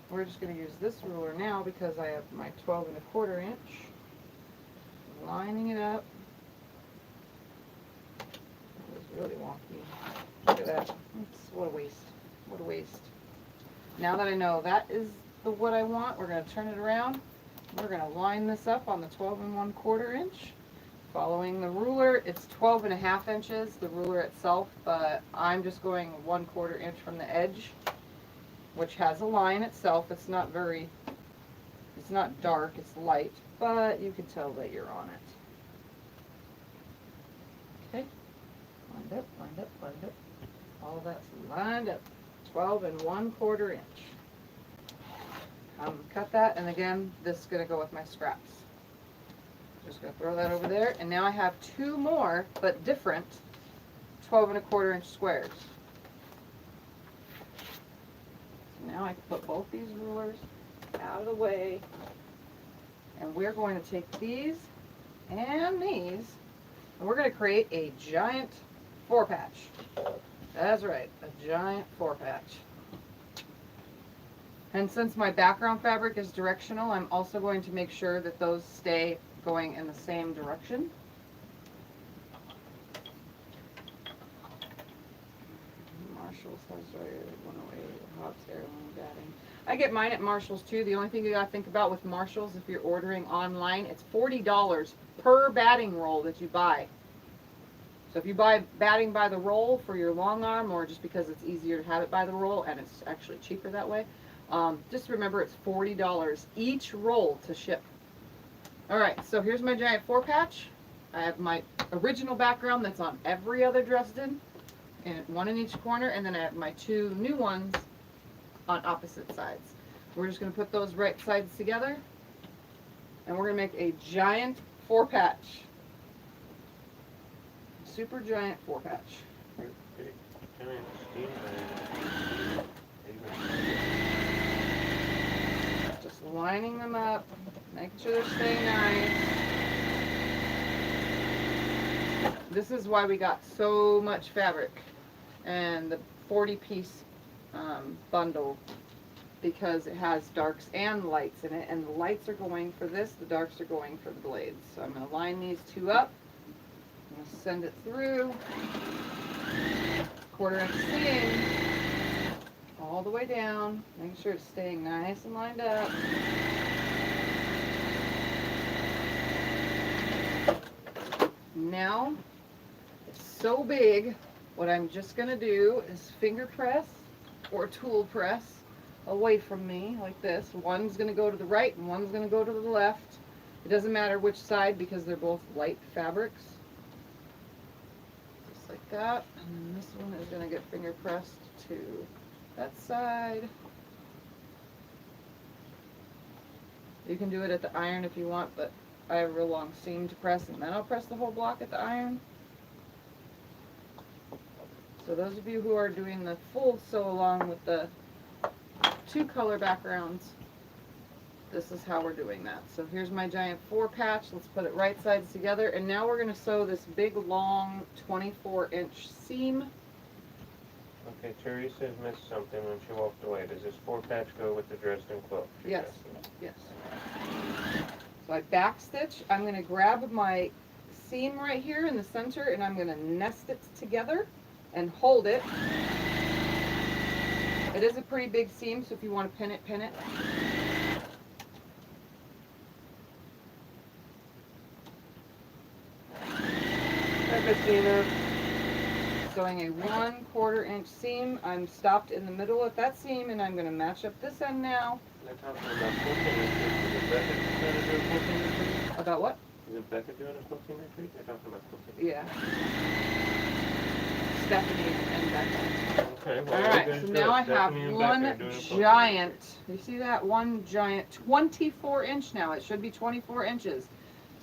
We're just going to use this ruler now because I have my 12 1/4 inch. Lining it up. It was really wonky. Look at that. What a waste. What a waste. Now that I know that is what I want, we're going to turn it around. We're going to line this up on the 12 1/4 inch. Following the ruler, it's 12 1/2 inches, the ruler itself, but I'm just going 1/4 inch from the edge, which has a line itself. It's not dark, it's light, but you can tell that you're on it. Okay, lined up, lined up, lined up. All that's lined up, 12 1/4 inch. Cut that, and again, this is going to go with my scraps. Just going to throw that over there, and now I have two more, but different, 12 1/4 inch squares. So now I can put both these rulers out of the way, and we're going to take these and these, and we're going to create a giant 4-patch. That's right, a giant 4-patch. And since my background fabric is directional, I'm also going to make sure that those stay going in the same direction. Marshall's has right 108, Hobbs heirloom batting. I get mine at Marshall's too. The only thing you gotta think about with Marshall's, if you're ordering online, it's $40 per batting roll that you buy. So if you buy batting by the roll for your long arm, or just because it's easier to have it by the roll and it's actually cheaper that way, just remember it's $40 each roll to ship. Alright, so here's my giant 4-patch. I have my original background that's on every other Dresden, and one in each corner, and then I have my 2 new ones on opposite sides. We're just going to put those right sides together, and we're going to make a giant 4-patch. Super giant 4-patch. Just lining them up, making sure they're staying nice. This is why we got so much fabric and the 40-piece bundle, because it has darks and lights in it, and the lights are going for this, the darks are going for the blades. So I'm going to line these 2 up. I'm going to send it through, 1/4 inch seam all the way down, making sure it's staying nice and lined up. Now, it's so big, what I'm just going to do is finger press or tool press away from me like this. One's going to go to the right and one's going to go to the left. It doesn't matter which side because they're both light fabrics. Just like that. And this one is going to get finger pressed to that side. You can do it at the iron if you want, but I have a real long seam to press, and then I'll press the whole block at the iron. So those of you who are doing the full sew along with the 2 color backgrounds, this is how we're doing that. So here's my giant 4-patch. Let's put it right sides together, and now we're going to sew this big long 24-inch seam. Okay, Teresa's missed something when she walked away. Does this 4-patch go with the Dresden quilt? Yes, yes. So I back stitch. I'm going to grab my seam right here in the center, and I'm going to nest it together and hold it. It is a pretty big seam, so if you want to pin it, pin it. Hi, Christina. Sewing a 1/4 inch seam. I'm stopped in the middle of that seam, and I'm going to match up this end now. They're talking about quilting retreat. Is Becca going to do a quilting retreat? About what? Isn't Becca doing a quilting retreat? They're talking about quilting. Yeah. Stephanie and Becca. Okay, well, Alright, so now I have one giant, you see that? One giant 24-inch now. It should be 24 inches.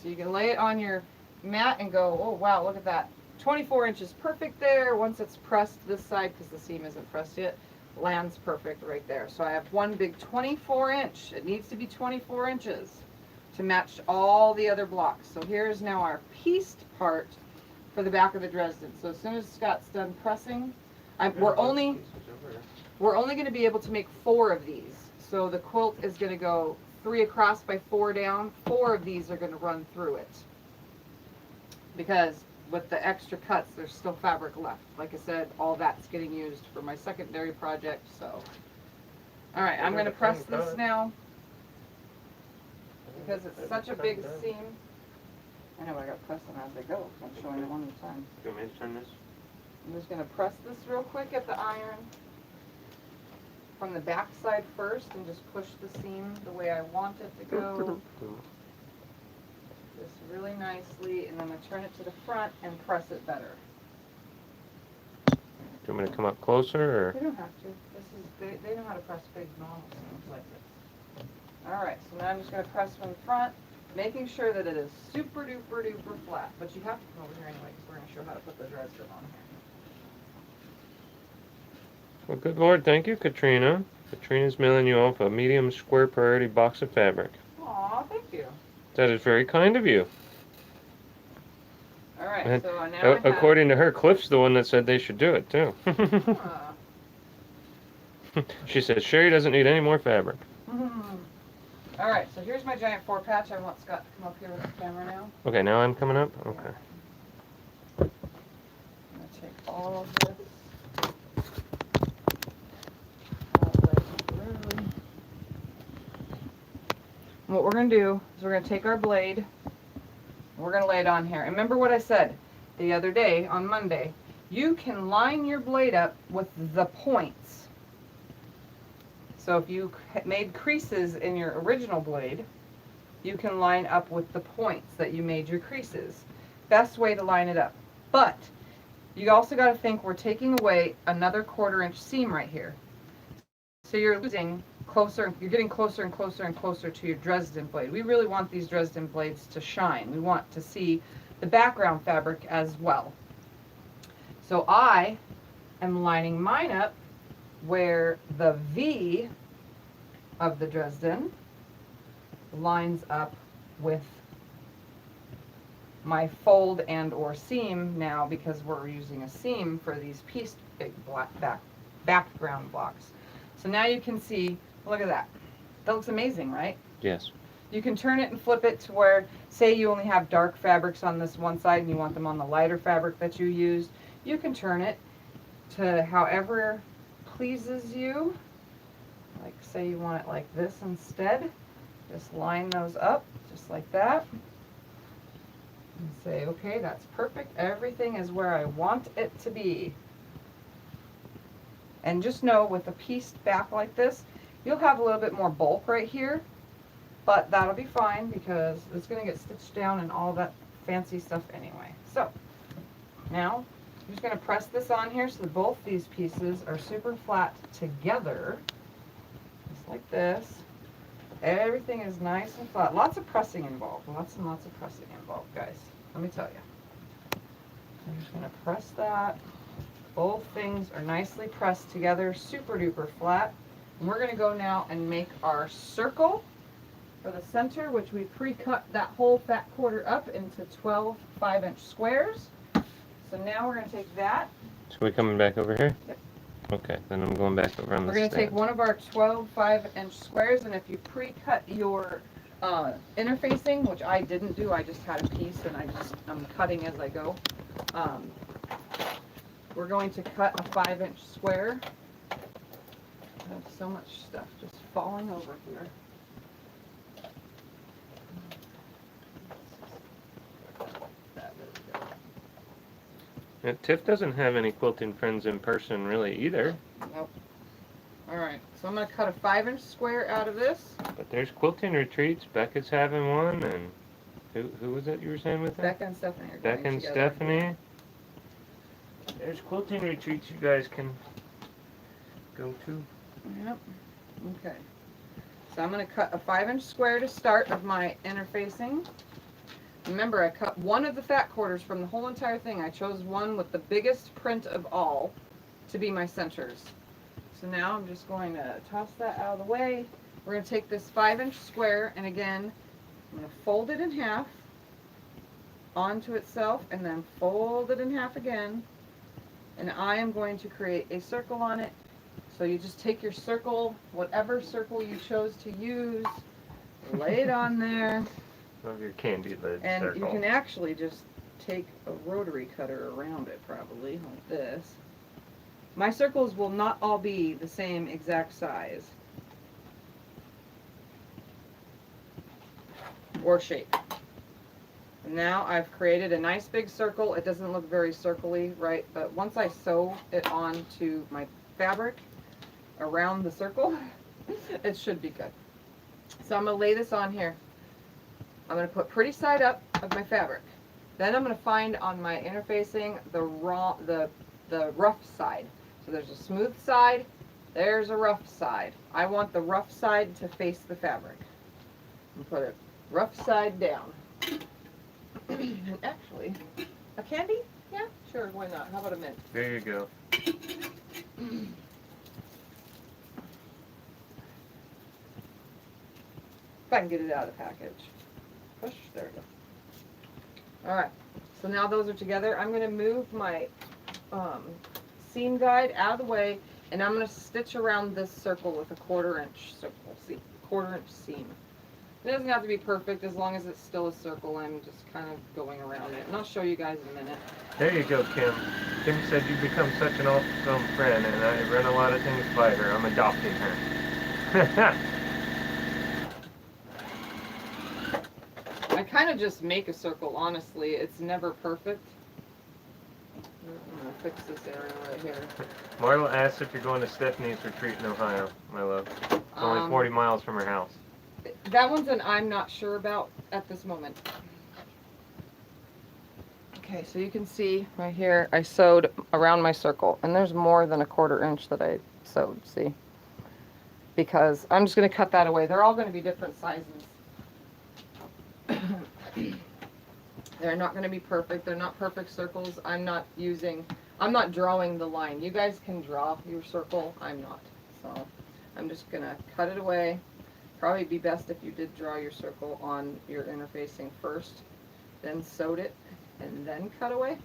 So you can lay it on your mat and go, oh wow, look at that. 24 inches perfect there. Once it's pressed this side, because the seam isn't pressed yet, lands perfect right there. So I have one big 24-inch. It needs to be 24 inches to match all the other blocks. So here's now our pieced part for the back of the Dresden. So as soon as Scott's done pressing, we're only going to be able to make 4 of these. So the quilt is going to go 3 across by 4 down. 4 of these are going to run through it, because with the extra cuts, there's still fabric left. Like I said, all that's getting used for my secondary project. So, all right, I'm going to press this now because it's such a big seam. I know I got to press them as they go, so I'm showing them one at a time. Do you want me to turn this? I'm just going to press this real quick at the iron from the back side first and just push the seam the way I want it to go. Just really nicely, and then I turn it to the front and press it better. Do you want me to come up closer, or? You don't have to. This is they know how to press big normal seams like this. All right, so now I'm just going to press from the front, making sure that it is super duper duper flat. But you have to come over here anyway, because we're going to show how to put the Dresden on here. Well, good Lord, thank you, Katrina. Katrina's mailing you off a medium square priority box of fabric. Aw, thank you. That is very kind of you. All right, And so now I have... according to her, Cliff's the one that said they should do it, too. She said, Sherry doesn't need any more fabric. All right, so here's my giant 4-patch. I want Scott to come up here with the camera now. Okay, now I'm coming up? Okay. I'm going to take all of this. And what we're going to do is we're going to take our blade and we're going to lay it on here. And remember what I said the other day on Monday. You can line your blade up with the points. So if you made creases in your original blade, you can line up with the points that you made your creases. best way to line it up. But you also got to think we're taking away another 1/4 inch seam right here. So you're losing closer, you're getting closer and closer and closer to your Dresden blade. We really want these Dresden blades to shine. We want to see the background fabric as well. So I am lining mine up where the V of the Dresden lines up with my fold and or seam now, because we're using a seam for these pieced big background blocks. So now you can see, look at that. That looks amazing, right? Yes. You can turn it and flip it to where, say you only have dark fabrics on this one side and you want them on the lighter fabric that you used. You can turn it to however pleases you. Like say you want it like this instead. Just line those up just like that. And say, okay, that's perfect. Everything is where I want it to be. And just know with a pieced back like this, you'll have a little bit more bulk right here, but that'll be fine because it's going to get stitched down and all that fancy stuff anyway. So now I'm just going to press this on here so that both these pieces are super flat together, just like this. Everything is nice and flat. Lots of pressing involved. Lots and lots of pressing involved, guys. Let me tell you. I'm just going to press that. Both things are nicely pressed together, super duper flat. And we're going to go now and make our circle for the center, which we pre-cut that whole fat 1/4 up into 12 5-inch squares. So now we're going to take that. So we're coming back over here? Yep. Okay, then I'm going back over on We're the going to take stand. one of our 12 5-inch squares, and if you pre-cut your interfacing, which I didn't do, I just had a piece and I'm cutting as I go. We're going to cut a 5-inch square. I have so much stuff just falling over here. There we go. Yeah, Tiff doesn't have any quilting friends in person really either. Nope. Alright, so I'm going to cut a 5-inch square out of this. But there's quilting retreats. Becca's having one, and who was it you were saying with her? Becca and Stephanie are going Becca and together. Stephanie. There's quilting retreats you guys can go to. Yep. Okay. So I'm going to cut a 5-inch square to start of my interfacing. Remember, I cut one of the fat 1/4s from the whole entire thing. I chose one with the biggest print of all to be my centers. So now I'm just going to toss that out of the way. We're going to take this 5-inch square, and again, I'm going to fold it in half onto itself, and then fold it in half again. And I am going to create a circle on it. So you just take your circle, whatever circle you chose to use, lay it on there. Of your candy lid And circle. you can actually just take a rotary cutter around it, probably, like this. My circles will not all be the same exact size or shape. And now I've created a nice big circle. It doesn't look very circly, right? But once I sew it onto my fabric around the circle, it should be good. So I'm going to lay this on here. I'm going to put pretty side up of my fabric. Then I'm going to find on my interfacing the rough side. So there's a smooth side, there's a rough side. I want the rough side to face the fabric. And put it rough side down. And actually, a candy? Yeah, sure, why not? How about a mint? There you go. If I can get it out of the package. Push, there we go. Alright, so now those are together. I'm going to move my seam guide out of the way, and I'm going to stitch around this circle with a 1/4 inch circle, 1/4 inch seam. It doesn't have to be perfect, as long as it's still a circle. I'm just kind of going around it, and I'll show you guys in a minute. There you go, Kim. Kim said you've become such an awesome friend, and I run a lot of things by her. I'm adopting her. I kind of just make a circle, honestly. It's never perfect. I'm going to fix this area right here. Marla asks if you're going to Stephanie's retreat in Ohio, my love. It's only 40 miles from her house. That one's an I'm not sure about at this moment. Okay, so you can see right here, I sewed around my circle, and there's more than a 1/4 inch that I sewed, see? Because I'm just going to cut that away. They're all going to be different sizes. They're not going to be perfect. They're not perfect circles. I'm not drawing the line. You guys can draw your circle. I'm not. So I'm just going to cut it away. Probably be best if you did draw your circle on your interfacing first, then sewed it, and then cut away.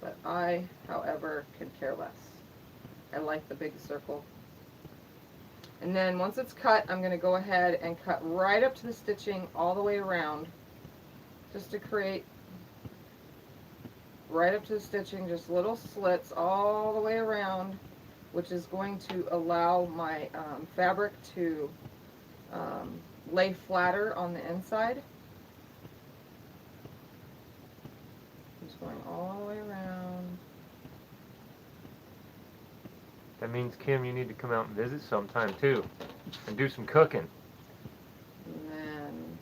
But I, however, could care less. I like the big circle. And then once it's cut, I'm going to go ahead and cut right up to the stitching all the way around, just to create right up to the stitching, just little slits all the way around, which is going to allow my fabric to lay flatter on the inside. Just going all the way around. That means, Kim, you need to come out and visit sometime too, and do some cooking. And then,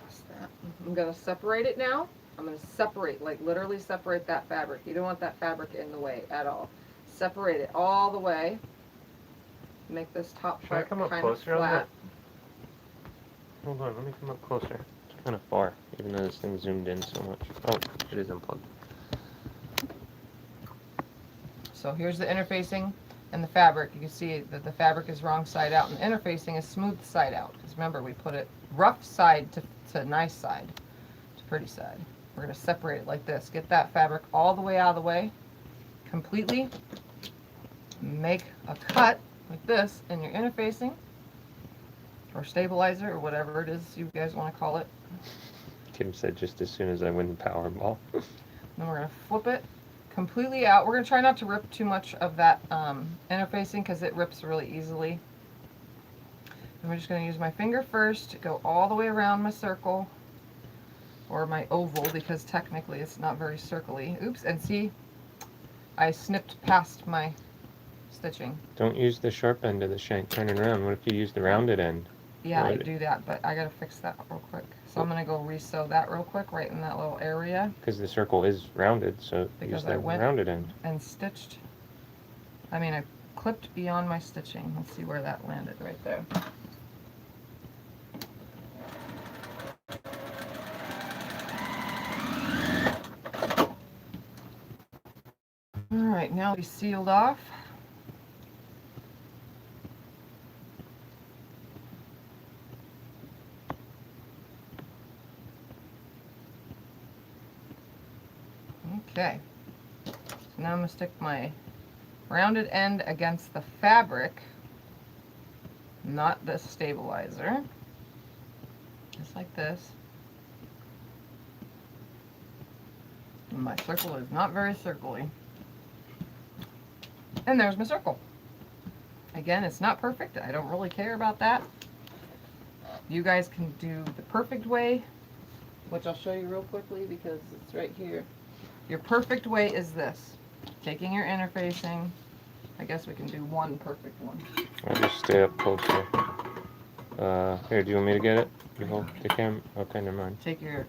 what's that? I'm going to separate it now. I'm going to separate, like literally separate that fabric. You don't want that fabric in the way at all. Separate it all the way. Make this top part kind of flat. Closer on that? Hold on, let me come up closer. It's kind of far, even though this thing zoomed in so much. Oh, it is unplugged. So here's the interfacing and the fabric. You can see that the fabric is wrong side out and the interfacing is smooth side out. Because remember, we put it rough side to nice side, to pretty side. We're going to separate it like this. Get that fabric all the way out of the way, completely. Make a cut like this in your interfacing, or stabilizer, or whatever it is you guys want to call it. Kim said just as soon as I win the Powerball. Then we're going to flip it completely out. We're going to try not to rip too much of that interfacing because it rips really easily. And we're just going to use my finger first to go all the way around my circle, or my oval, because technically it's not very circly. Oops, and see, I snipped past my stitching. Don't use the sharp end of the shank. Turn it around. What if you use the rounded end? Yeah, I do that, but I gotta fix that real quick. So I'm gonna go re-sew that real quick right in that little area. Because the circle is rounded, so use the rounded end. And stitched. I clipped beyond my stitching. Let's see where that landed right there. Alright, now we sealed off. Okay, so now I'm going to stick my rounded end against the fabric, not the stabilizer, just like this. And my circle is not very circly. And there's my circle. Again, it's not perfect. I don't really care about that. You guys can do the perfect way, which I'll show you real quickly because it's right here. Your perfect way is this. Taking your interfacing. I guess we can do one perfect one. I'll just stay up closer. Here, do you want me to get it? You hold the camera? Okay, never mind. Take your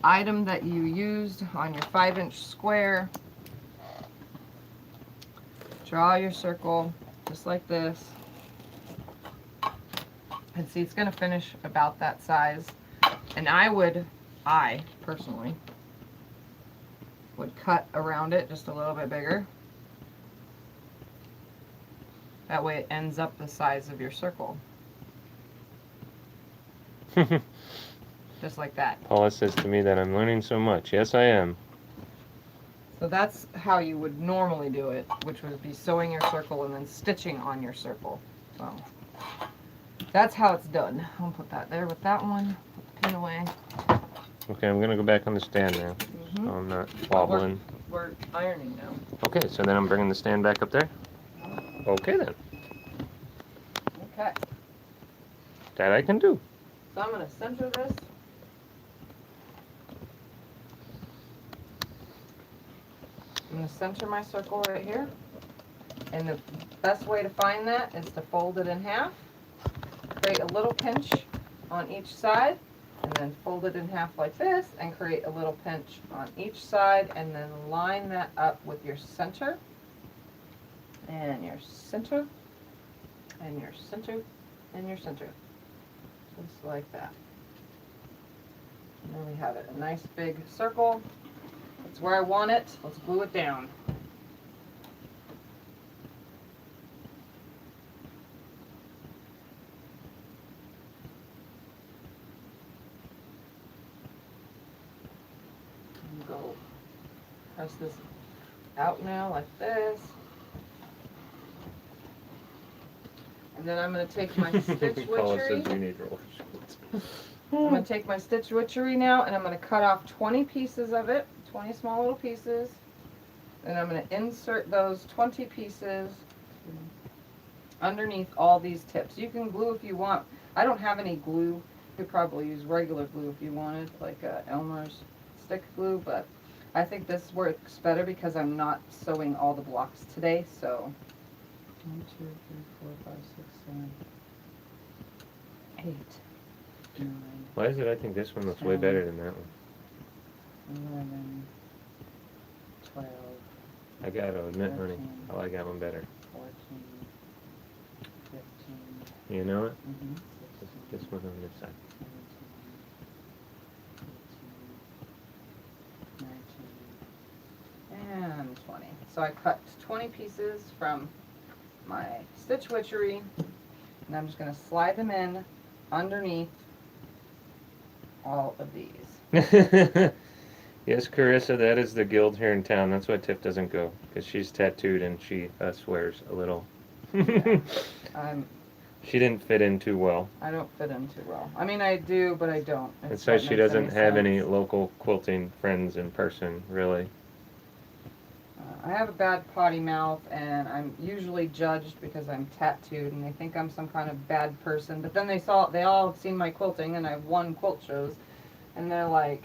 item that you used on your 5-inch square. Draw your circle just like this. And see, it's going to finish about that size. And I personally would cut around it just a little bit bigger. That way it ends up the size of your circle. Just like that. Paula says to me that I'm learning so much. Yes, I am. So that's how you would normally do it, which would be sewing your circle and then stitching on your circle. So that's how it's done. I'll put that there with that one. Put the pin away. Okay, I'm going to go back on the stand now. So I'm not wobbling. We're ironing now. Okay, so then I'm bringing the stand back up there? Okay then. Okay. That I can do. So I'm going to center this. I'm going to center my circle right here. And the best way to find that is to fold it in half. Create a little pinch on each side. and then fold it in half like this and create a little pinch on each side, and then line that up with your center and your center and your center and your center, just like that. And then we have it, a nice big circle. That's where I want it. Let's glue it down. And go press this out now like this. And then I'm going to take my stitch witchery. I'm going to take my stitch witchery now, and I'm going to cut off 20 pieces of it, 20 small little pieces. And I'm going to insert those 20 pieces underneath all these tips. You can glue if you want. I don't have any glue. You could probably use regular glue if you wanted, like Elmer's stick glue, but I think this works better because I'm not sewing all the blocks today, so 1, 2, 3, 4, 5, 6, 7, 8, 9. Why is it I think this one looks way better than that one? 11, 12. I gotta admit, honey, 13, I like that one better. 14, 15. You know it? Mm-hmm. This one on this side. 17, 18, 19, and 20. So I cut 20 pieces from my stitch witchery, and I'm just going to slide them in underneath all of these. Yes, Carissa, that is the guild here in town. That's why Tiff doesn't go, because she's tattooed and she swears a little. Yeah. She didn't fit in too well. I don't fit in too well. I mean, I do, but I don't. That's why she doesn't have any local quilting friends in person, really. I have a bad potty mouth, and I'm usually judged because I'm tattooed, and they think I'm some kind of bad person. But then they all have seen my quilting, and I've won quilt shows, and they're like,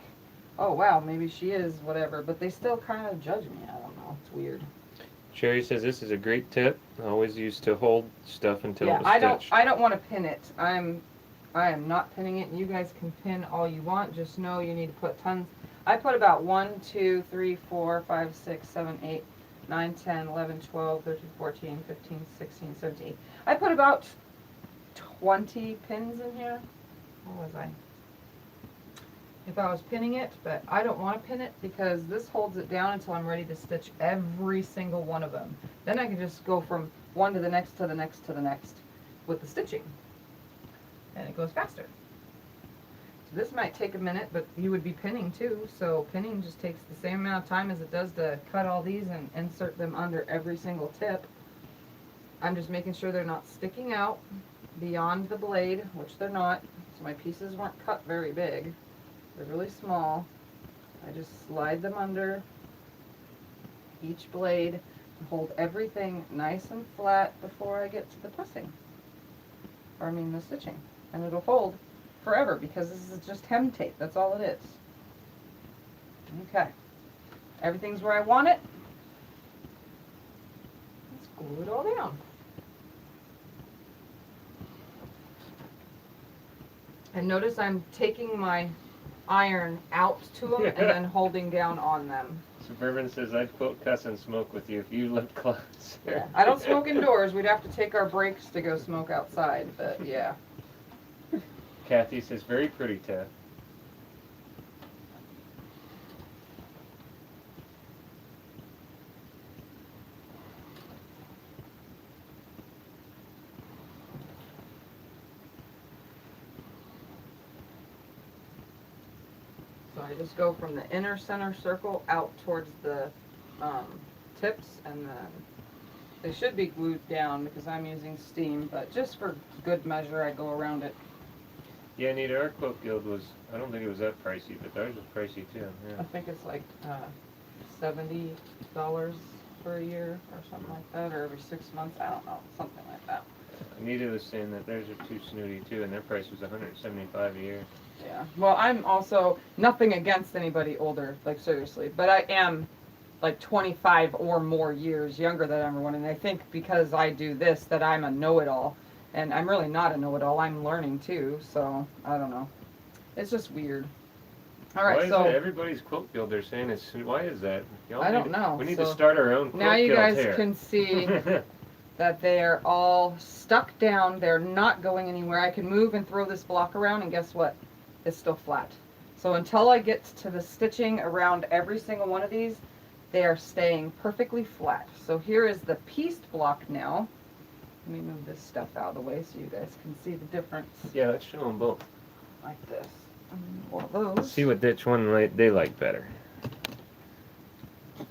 oh wow, maybe she is whatever. But they still kind of judge me. I don't know. It's weird. Sherry says this is a great tip. Always used to hold stuff until it was stitched. I don't want to pin it. I am not pinning it. You guys can pin all you want. Just know you need to put tons. I put about 1, 2, 3, 4, 5, 6, 7, 8, 9, 10, 11, 12, 13, 14, 15, 16, 17. I put about 20 pins in here. What was I? If I was pinning it, but I don't want to pin it because this holds it down until I'm ready to stitch every single one of them. Then I can just go from one to the next to the next to the next with the stitching. And it goes faster. So this might take a minute, but you would be pinning too, so pinning just takes the same amount of time as it does to cut all these and insert them under every single tip. I'm just making sure they're not sticking out beyond the blade, which they're not, so my pieces weren't cut very big. They're really small. I just slide them under each blade and hold everything nice and flat before I get to the pressing. Or I mean the stitching. And it'll hold forever because this is just hem tape. That's all it is. Okay. Everything's where I want it. Let's glue it all down. And notice I'm taking my iron out to them and then holding down on them. Suburban says, I'd quilt, cuss, and smoke with you if you lived closer. Yeah. I don't smoke indoors. We'd have to take our breaks to go smoke outside, but yeah. Kathy says, very pretty, Tiff. So I just go from the inner center circle out towards the tips, and then they should be glued down because I'm using steam, but just for good measure I go around it. Yeah, Anita, our quilt guild was, I don't think it was that pricey, but ours was pricey too. Yeah. I think it's like $70 for a year or something like that, or every 6 months, I don't know, something like that. Anita was saying that theirs are too snooty too, and their price was $175 a year. Yeah, well, I'm also, nothing against anybody older, like seriously, but I am like 25 or more years younger than everyone, and I think because I do this that I'm a know-it-all, and I'm really not a know-it-all, I'm learning too, so I don't know. It's just weird. All Why right, is so it everybody's quilt guild they're saying it's, why is that? I don't know. We need So to start our own quilt now you guild guys here. can see that they're all stuck down. They're not going anywhere. I can move and throw this block around, and guess what? It's still flat. So until I get to the stitching around every single one of these, they are staying perfectly flat. So here is the pieced block now. Let me move this stuff out of the way so you guys can see the difference. Yeah, let's show them both. Like this. Or those. See which one they like better.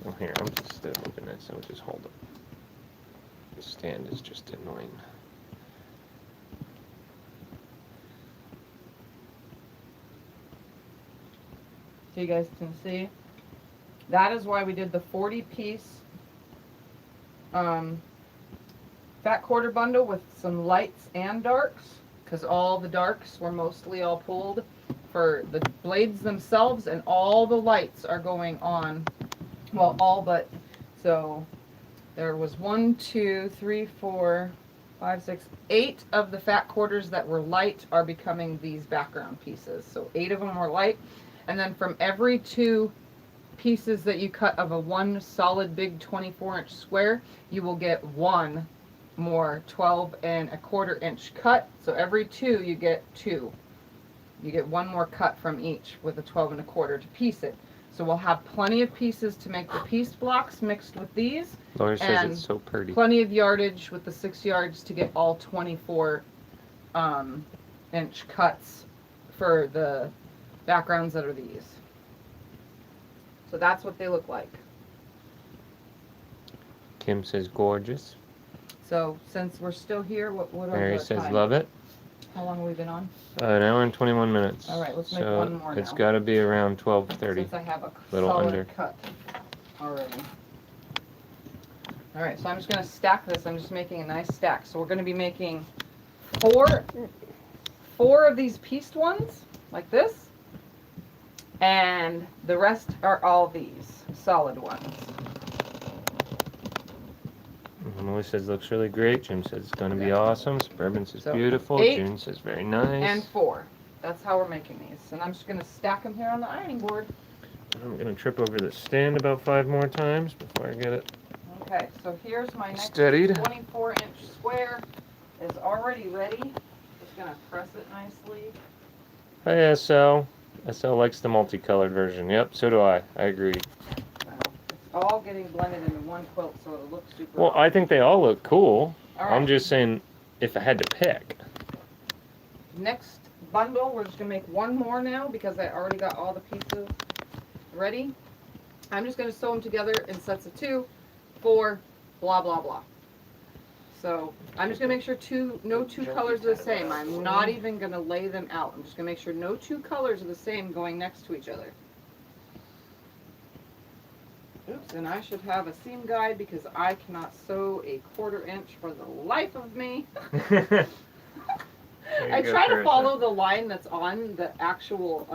Well, here, I'm just moving this, so just hold it. The stand is just annoying. So you guys can see. That is why we did the 40-piece fat quarter bundle with some lights and darks, because all the darks were mostly all pulled for the blades themselves, and all the lights are going on, well, all but, so there was 1, 2, 3, 4, 5, 6, 8 of the fat quarters that were light are becoming these background pieces. So 8 of them were light, and then from every 2 pieces that you cut of a one solid big 24-inch square, you will get 1 more 12¼ inch cut. So every 2 you get 2. You get 1 more cut from each with a 12¼ to piece it. So we'll have plenty of pieces to make the pieced blocks mixed with these. Laura says and it's so pretty. Plenty of yardage with the 6 yards to get all 24 inch cuts for the backgrounds that are these. So that's what they look like. Kim says gorgeous. So since we're still here, what are Mary our says time? love it. How long have we been on? 1 hour and 21 minutes. All right, let's make so one more it's now. got to be around 12:30. Since I have a Little solid under. cut already. All right, so I'm just going to stack this. I'm just making a nice stack. So we're going to be making four of these pieced ones, like this. And the rest are all these solid ones. Emily says looks really great. Jim says it's going to be awesome. Suburban says So, beautiful. 8 June says very nice. And 4. That's how we're making these. And I'm just going to stack them here on the ironing board. I'm going to trip over the stand about 5 more times before I get it. Okay, so here's my next Steadied. 24-inch square. Is already ready. Just going to press it nicely. Hi, SL. SL likes the multicolored version. Yep, so do I. I agree. It's all getting blended into one quilt, so it'll look super Well, awesome. I think they all look cool. All right. I'm just saying, if I had to pick. Next bundle, we're just going to make one more now because I already got all the pieces ready. I'm just going to sew them together in sets of 2, 4, blah, blah, blah. So I'm just going to make sure no two colors are the same. I'm not even going to lay them out. I'm just going to make sure no 2 colors are the same going next to each other. Oops, and I should have a seam guide because I cannot sew a 1/4 inch for the life of me. I try to follow the line that's on the actual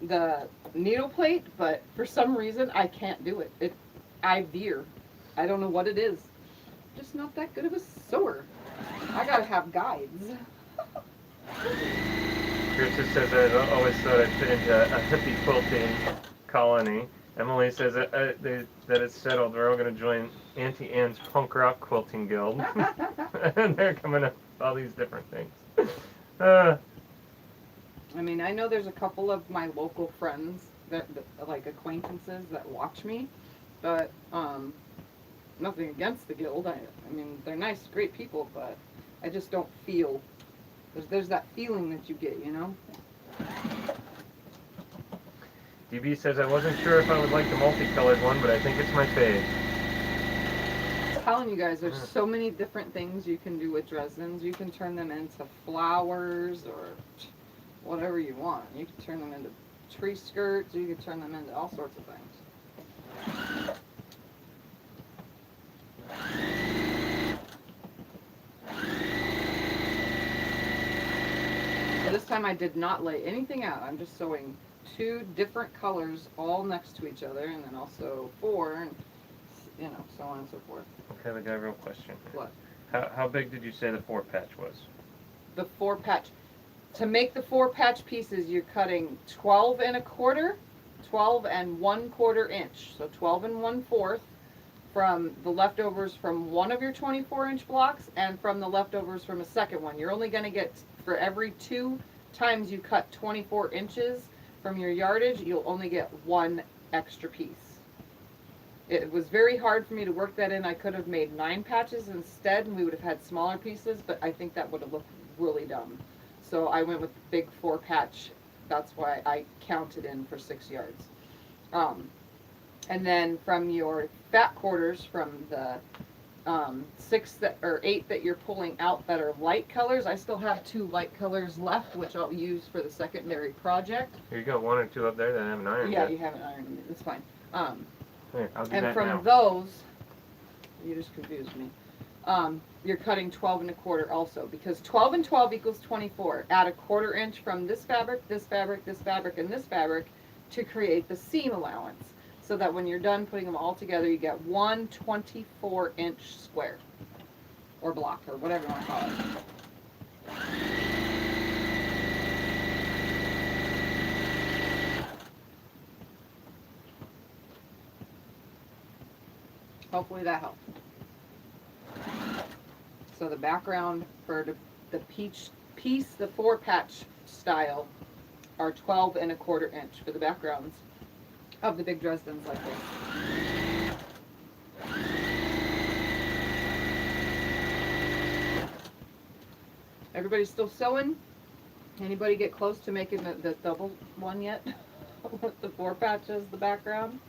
the needle plate, but for some reason I can't do it. I veer. I don't know what it is. Just not that good of a sewer. I gotta have guides. Krista says I always thought I'd fit into a hippie quilting colony. Emily says that it's settled. We're all going to join Auntie Anne's punk rock quilting guild. And they're coming up with all these different things. I mean, I know there's a couple of my local friends that like acquaintances that watch me, but nothing against the guild. I mean, they're nice, great people, but I just don't feel there's that feeling that you get, you know. DB says I wasn't sure if I would like the multicolored one, but I think it's my fave. I'm telling you guys, there's so many different things you can do with Dresdens. You can turn them into flowers or whatever you want. You can turn them into tree skirts. You can turn them into all sorts of things. So this time I did not lay anything out. I'm just sewing 2 different colors all next to each other, and then also 4, and you know, so on and so forth. Okay, we got a real question. What? How big did you say the 4 patch was? The 4 patch. To make the 4 patch pieces, you're cutting 12 1/4, 12 1/4 inch. So 12 1/4 from the leftovers from one of your 24-inch blocks and from the leftovers from a second one. You're only going to get, for every 2 times you cut 24 inches from your yardage, you'll only get 1 extra piece. It was very hard for me to work that in. I could have made 9 patches instead, and we would have had smaller pieces, but I think that would have looked really dumb. So I went with the big 4 patch. That's why I counted in for 6 yards. And then from your fat quarters, from the 6 or 8 that you're pulling out that are light colors, I still have 2 light colors left, which I'll use for the secondary project. Here you go, 1 or 2 up there that I haven't ironed Yeah, yet. you haven't ironed them. It's fine. Here, I'll do And that from now. those, you just confused me. You're cutting 12 1/4 also, because 12 and 12 equals 24. Add 1/4 inch from this fabric, this fabric, this fabric, and this fabric to create the seam allowance, so that when you're done putting them all together, you get 1 24-inch square, or block, or whatever you want to call it. Hopefully that helped. So the background for the peach piece, the 4 patch style, are 12 1/4 inch for the backgrounds of the big Dresdens like this. Everybody still sewing? Anybody get close to making the double one yet? With the 4 patches, the background?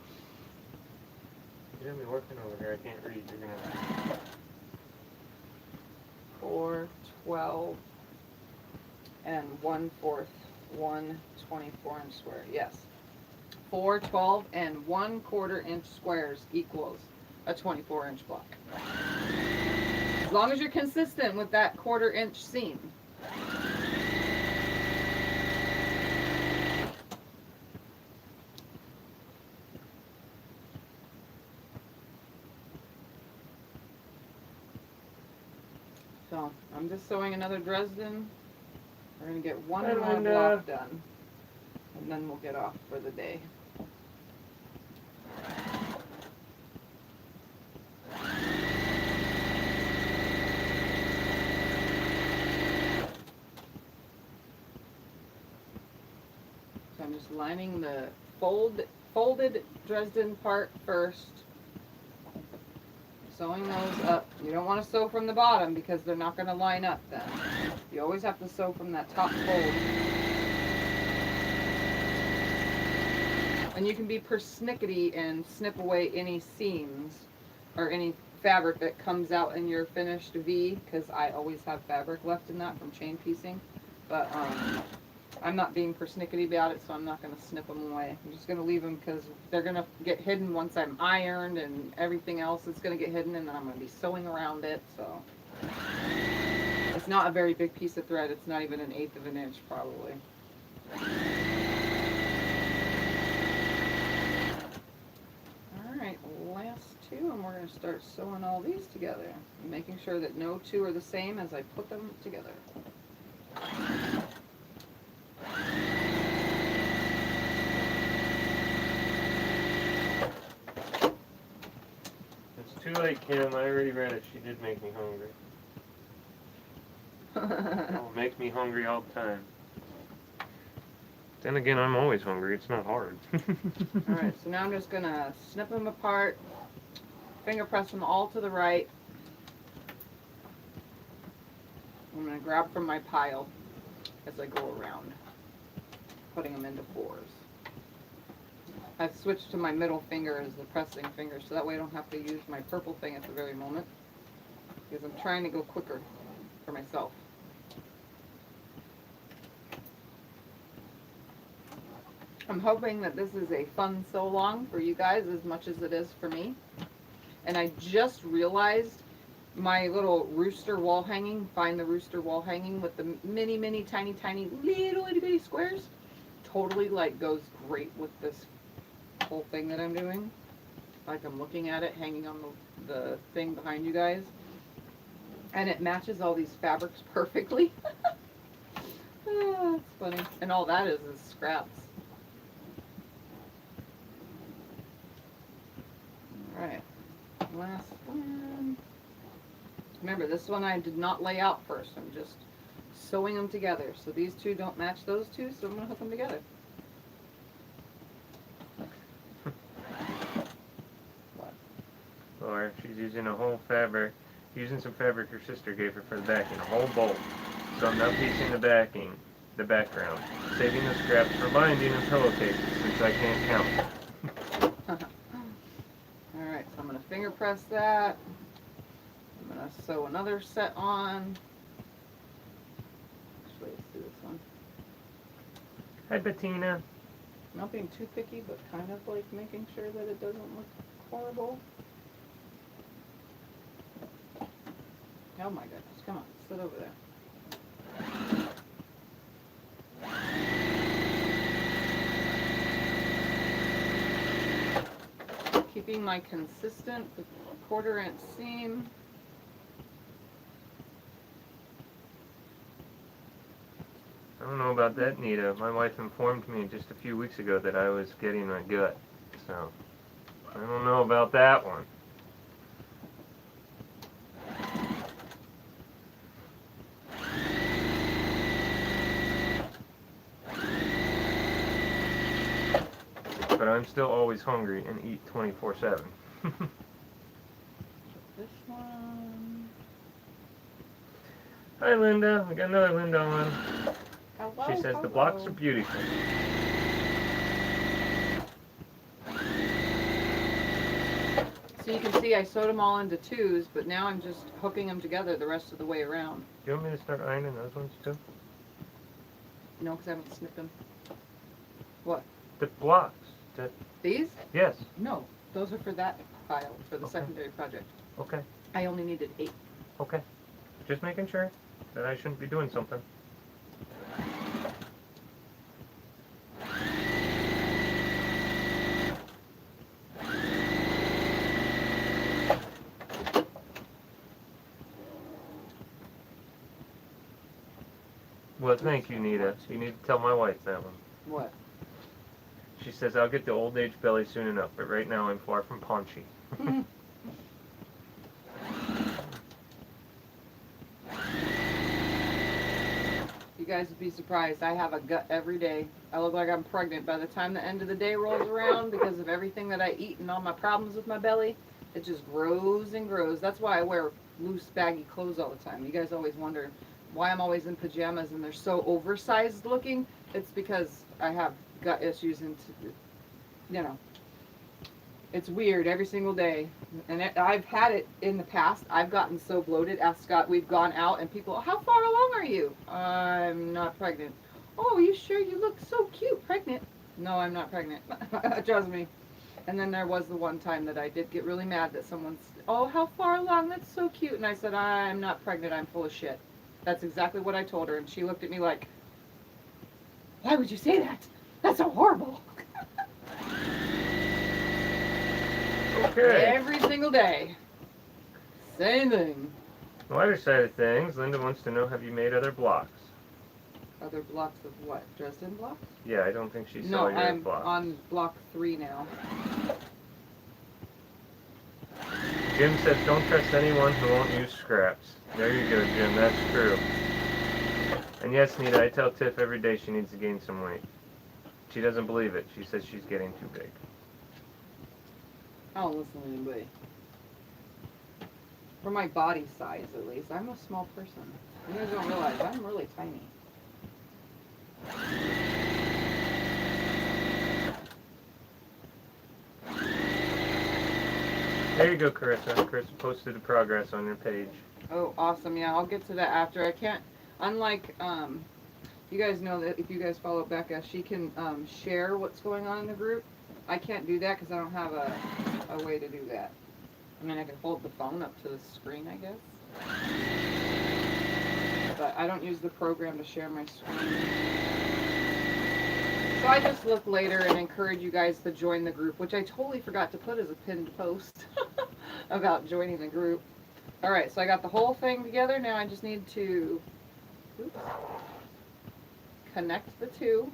You have me working over here, I can't read. You're gonna... 4, 12, and 1/4, 1 24-inch square. Yes. 4, 12, and 1/4 inch squares equals a 24-inch block. As long as you're consistent with that 1/4 inch seam. So I'm just sewing another Dresden. We're going to get one more block done, and then we'll get off for the day. So I'm just lining the folded Dresden part first, sewing those up. You don't want to sew from the bottom because they're not going to line up then. You always have to sew from that top fold. And you can be persnickety and snip away any seams or any fabric that comes out in your finished V, because I always have fabric left in that from chain piecing. But I'm not being persnickety about it, so I'm not going to snip them away. I'm just going to leave them because they're going to get hidden once I'm ironed, and everything else is going to get hidden, and then I'm going to be sewing around it. So it's not a very big piece of thread. It's not even 1/8 of an inch probably. Alright, last 2, and we're going to start sewing all these together, making sure that no 2 are the same as I put them together. It's too late, Kim. I already read it. She did make me hungry. It'll make me hungry all the time. Then again, I'm always hungry. It's not hard. Alright, so now I'm just going to snip them apart, finger press them all to the right. I'm going to grab from my pile as I go around, putting them into 4s. I've switched to my middle finger as the pressing finger, so that way I don't have to use my purple thing at the very moment, because I'm trying to go quicker for myself. I'm hoping that this is a fun sew along for you guys as much as it is for me. And I just realized my little rooster wall hanging, find the rooster wall hanging with the mini, tiny, little itty bitty squares, totally like goes great with this whole thing that I'm doing. Like I'm looking at it hanging on the thing behind you guys. And it matches all these fabrics perfectly. Oh, that's funny. And all that is scraps. Alright. Last one. Remember, this one I did not lay out first. I'm just sewing them together. So these two don't match those two, so I'm going to hook them together. What? Or she's using a whole fabric, using some fabric her sister gave her for the backing, a whole bolt. So I'm now piecing the background, saving the scraps for binding and pillowcases since I can't count. Alright, so I'm going to finger press that. I'm going to sew another set on. Actually, let's do this one. Hi, Bettina. Not being too picky, but kind of like making sure that it doesn't look horrible. Oh my goodness, come on, sit over there. Keeping my consistent 1/4 inch seam. I don't know about that, Nita. My wife informed me just a few weeks ago that I was getting a gut. So, I don't know about that one. But I'm still always hungry and eat 24/7. This one. Hi, Linda. We got another Linda on. Hello, She says the blocks are beautiful. So you can see I sewed them all into 2s, but now I'm just hooking them together the rest of the way around. Do you want me to start ironing those ones too? No, because I haven't snipped them. What? The blocks. These? Yes. No, those are for that pile, for the Okay. secondary project. Okay. I only needed 8. Okay. Just making sure that I shouldn't be doing something. Well, thank you, Nita. You need to tell my wife that one. What? She says I'll get the old age belly soon enough, but right now I'm far from paunchy. You guys would be surprised. I have a gut every day. I look like I'm pregnant by the time the end of the day rolls around because of everything that I eat and all my problems with my belly. It just grows and grows. That's why I wear loose, baggy clothes all the time. You guys always wonder why I'm always in pajamas and they're so oversized looking. It's because I have gut issues and, you know, it's weird every single day. And I've had it in the past. I've gotten so bloated. Ask Scott, we've gone out and people, how far along are you? I'm not pregnant. Oh, you sure? You look so cute. Pregnant? No, I'm not pregnant. Trust me. And then there was the one time that I did get really mad that someone's, oh, how far along? That's so cute. And I said, I'm not pregnant. I'm full of shit. That's exactly what I told her. And she looked at me like, why would you say that? That's so horrible. Okay. Every single day. Same thing. The lighter side of things, Linda wants to know, have you made other blocks? Other blocks of what? Dresden blocks? Yeah, I don't think she No, saw your I'm blocks. on block 3 now. Jim says, don't trust anyone who won't use scraps. There you go, Jim. That's true. And yes, Nita, I tell Tiff every day she needs to gain some weight. She doesn't believe it. She says she's getting too big. I don't listen to anybody. For my body size, at least. I'm a small person. You guys don't realize I'm really tiny. There you go, Carissa. Carissa posted the progress on your page. Oh, awesome. Yeah, I'll get to that after. I can't, unlike, you guys know that if you guys follow Becca, she can share what's going on in the group. I can't do that because I don't have a way to do that. I mean, I can hold the phone up to the screen, I guess. But I don't use the program to share my screen. So I just look later and encourage you guys to join the group, which I totally forgot to put as a pinned post about joining the group. Alright, so I got the whole thing together. Now I just need to, oops, connect the two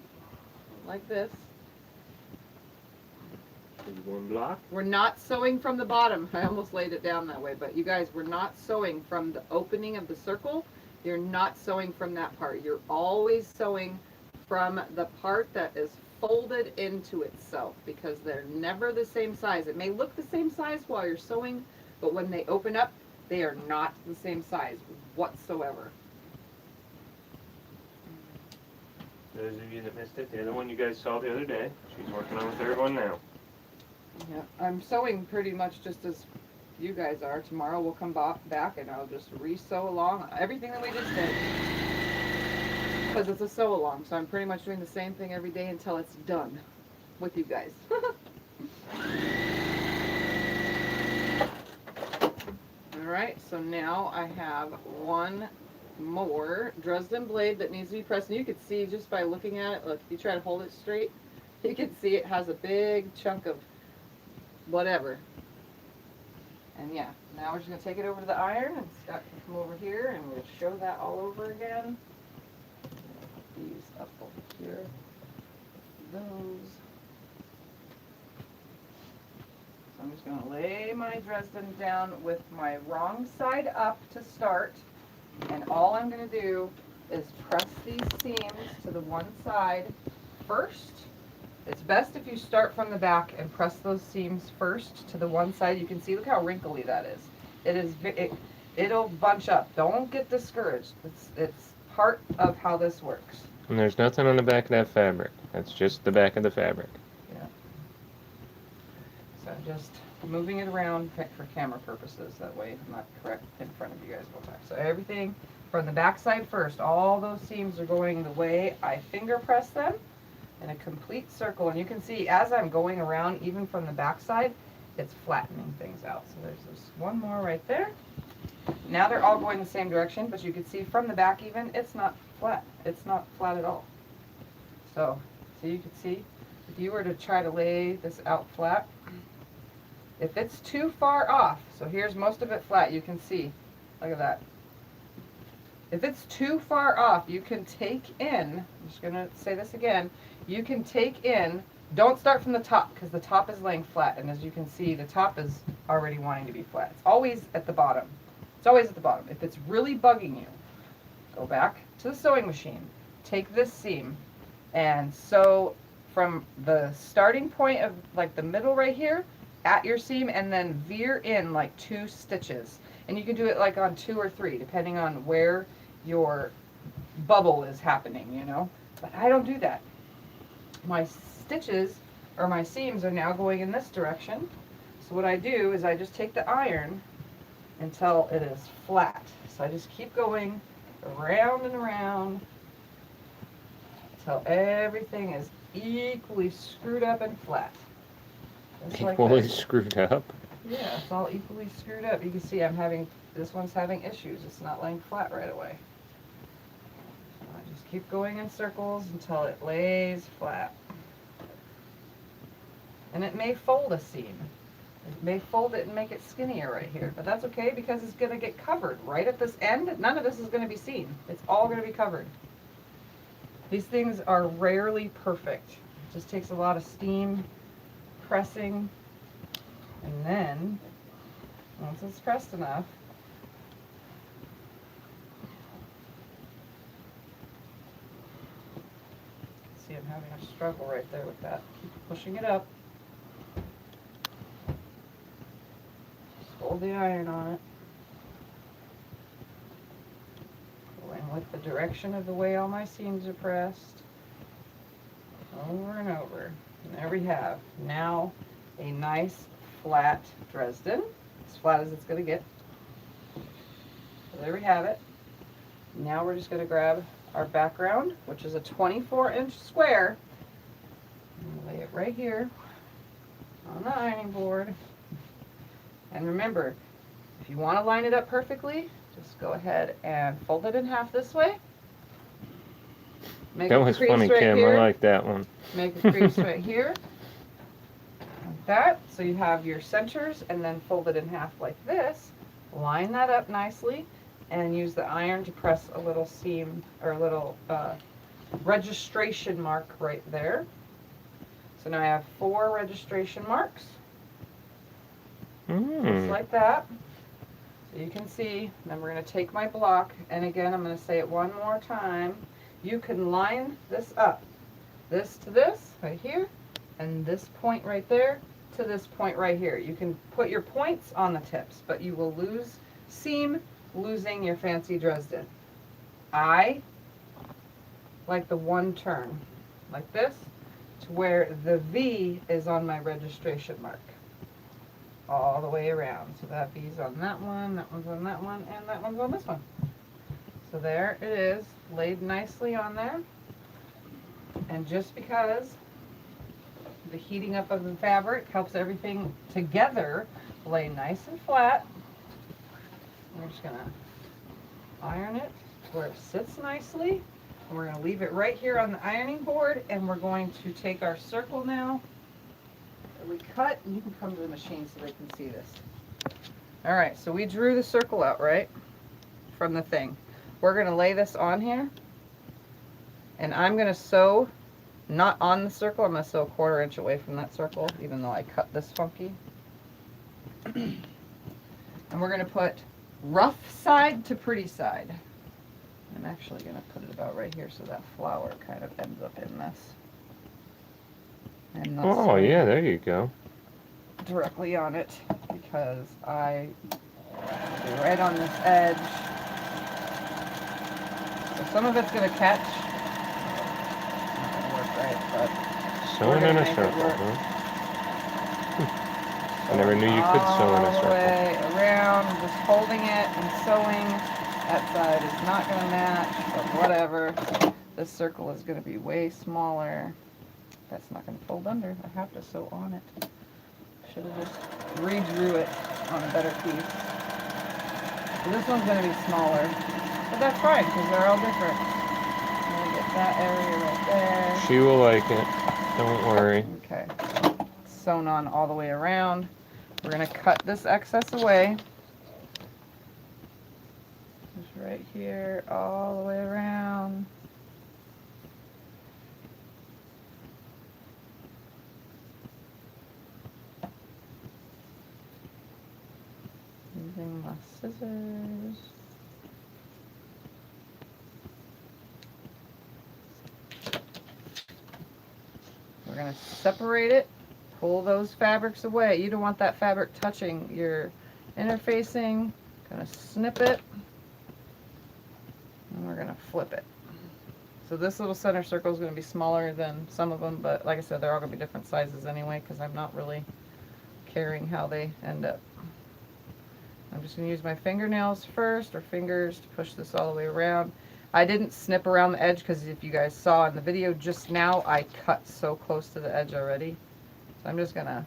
like this. One block. We're not sewing from the bottom. I almost laid it down that way, but you guys, we're not sewing from the opening of the circle. You're not sewing from that part. You're always sewing from the part that is folded into itself, because they're never the same size. It may look the same size while you're sewing, but when they open up, they are not the same size whatsoever. Those of you that missed it, the other one you guys saw the other day, she's working on the third one now. Yeah, I'm sewing pretty much just as you guys are. Tomorrow we'll come back and I'll just re-sew along everything that we just did. Because it's a sew along, so I'm pretty much doing the same thing every day until it's done with you guys. Alright, so now I have one more Dresden blade that needs to be pressed. And you can see just by looking at it, look, if you try to hold it straight, you can see it has a big chunk of whatever. And yeah, now we're just going to take it over to the iron, and Scott can come over here and we'll show that all over again. These up over here. Those. So I'm just going to lay my Dresden down with my wrong side up to start. And all I'm going to do is press these seams to the one side first. It's best if you start from the back and press those seams first to the one side. You can see, look how wrinkly that is. It'll bunch up. Don't get discouraged. It's part of how this works. And there's nothing on the back of that fabric. That's just the back of the fabric. Yeah. So I'm just moving it around for camera purposes. That way I'm not correct in front of you guys all the time. So everything from the back side first. All those seams are going the way I finger press them in a complete circle. And you can see as I'm going around, even from the back side, it's flattening things out. So there's this one more right there. Now they're all going the same direction, but you can see from the back even, it's not flat. It's not flat at all. So you can see, if you were to try to lay this out flat, if it's too far off, so here's most of it flat, you can see, look at that. If it's too far off, you can take in, I'm just going to say this again, you can take in, don't start from the top, because the top is laying flat, and as you can see, the top is already wanting to be flat. It's always at the bottom. It's always at the bottom. If it's really bugging you, go back to the sewing machine, take this seam, and sew from the starting point of like the middle right here, at your seam, and then veer in like 2 stitches. And you can do it like on 2 or 3, depending on where your bubble is happening, you know. But I don't do that. My stitches, or my seams, are now going in this direction. So what I do is I just take the iron until it is flat. So I just keep going around and around until everything is equally screwed up and flat. Just Equally like screwed up? Yeah, it's all equally screwed up. You can see this one's having issues. It's not laying flat right away. So I just keep going in circles until it lays flat. And it may fold a seam. It may fold it and make it skinnier right here, but that's okay because it's going to get covered right at this end. None of this is going to be seen. It's all going to be covered. These things are rarely perfect. It just takes a lot of steam, pressing, and then once it's pressed enough, see, I'm having a struggle right there with that. Keep pushing it up. Just hold the iron on it. Going with the direction of the way all my seams are pressed. Over and over. And there we have now a nice flat Dresden, as flat as it's going to get. So there we have it. Now we're just going to grab our background, which is a 24-inch square, and lay it right here on the ironing board. And remember, if you want to line it up perfectly, just go ahead and fold it in half this way. Make That a was crease funny, right Kim. here. I like that one. Make a crease right here, like that, so you have your centers, and then fold it in half like this. Line that up nicely, and use the iron to press a little seam, or a little registration mark right there. So now I have 4 registration marks, just like that. So you can see, then we're going to take my block, and again, I'm going to say it one more time. You can line this up, this to this, right here, and this point right there to this point right here. You can put your points on the tips, but you will seem losing your fancy Dresden. I like the one turn, like this, to where the V is on my registration mark. All the way around. So that V's on that one's on that one, and that one's on this one. So there it is, laid nicely on there. And just because the heating up of the fabric helps everything together lay nice and flat, we're just gonna iron it where it sits nicely. And we're gonna leave it right here on the ironing board, and we're going to take our circle now that we cut, and you can come to the machine so they can see this. All right, so we drew the circle out, right, from the thing. We're gonna lay this on here, and I'm gonna sew not on the circle. I'm gonna sew a 1/4 inch away from that circle, even though I cut this funky. And we're gonna put rough side to pretty side. I'm actually gonna put it about right here so that flower kind of ends up in this. And not Oh, yeah, there you go. directly on it, because I be right on this edge. So some of it's gonna catch. Not gonna work right, but Sewing in a circle, huh? I never knew you could sew in a all the circle. way around, just holding it and sewing. That side is not gonna match, but whatever. This circle is gonna be way smaller. That's not gonna fold under. I have to sew on it. Should have just redrew it on a better piece. So this one's going to be smaller, but that's fine because they're all different. I'm going to get that area right there. She will like it. Don't worry. Okay. Sewn on all the way around. We're going to cut this excess away. Just right here, all the way around. Using my scissors. We're going to separate it, pull those fabrics away. You don't want that fabric touching your interfacing. Going to snip it, and we're going to flip it. So this little center circle is going to be smaller than some of them, but like I said, they're all going to be different sizes anyway because I'm not really caring how they end up. I'm just going to use my fingernails first, or fingers, to push this all the way around. I didn't snip around the edge because if you guys saw in the video just now, I cut so close to the edge already. So I'm just going to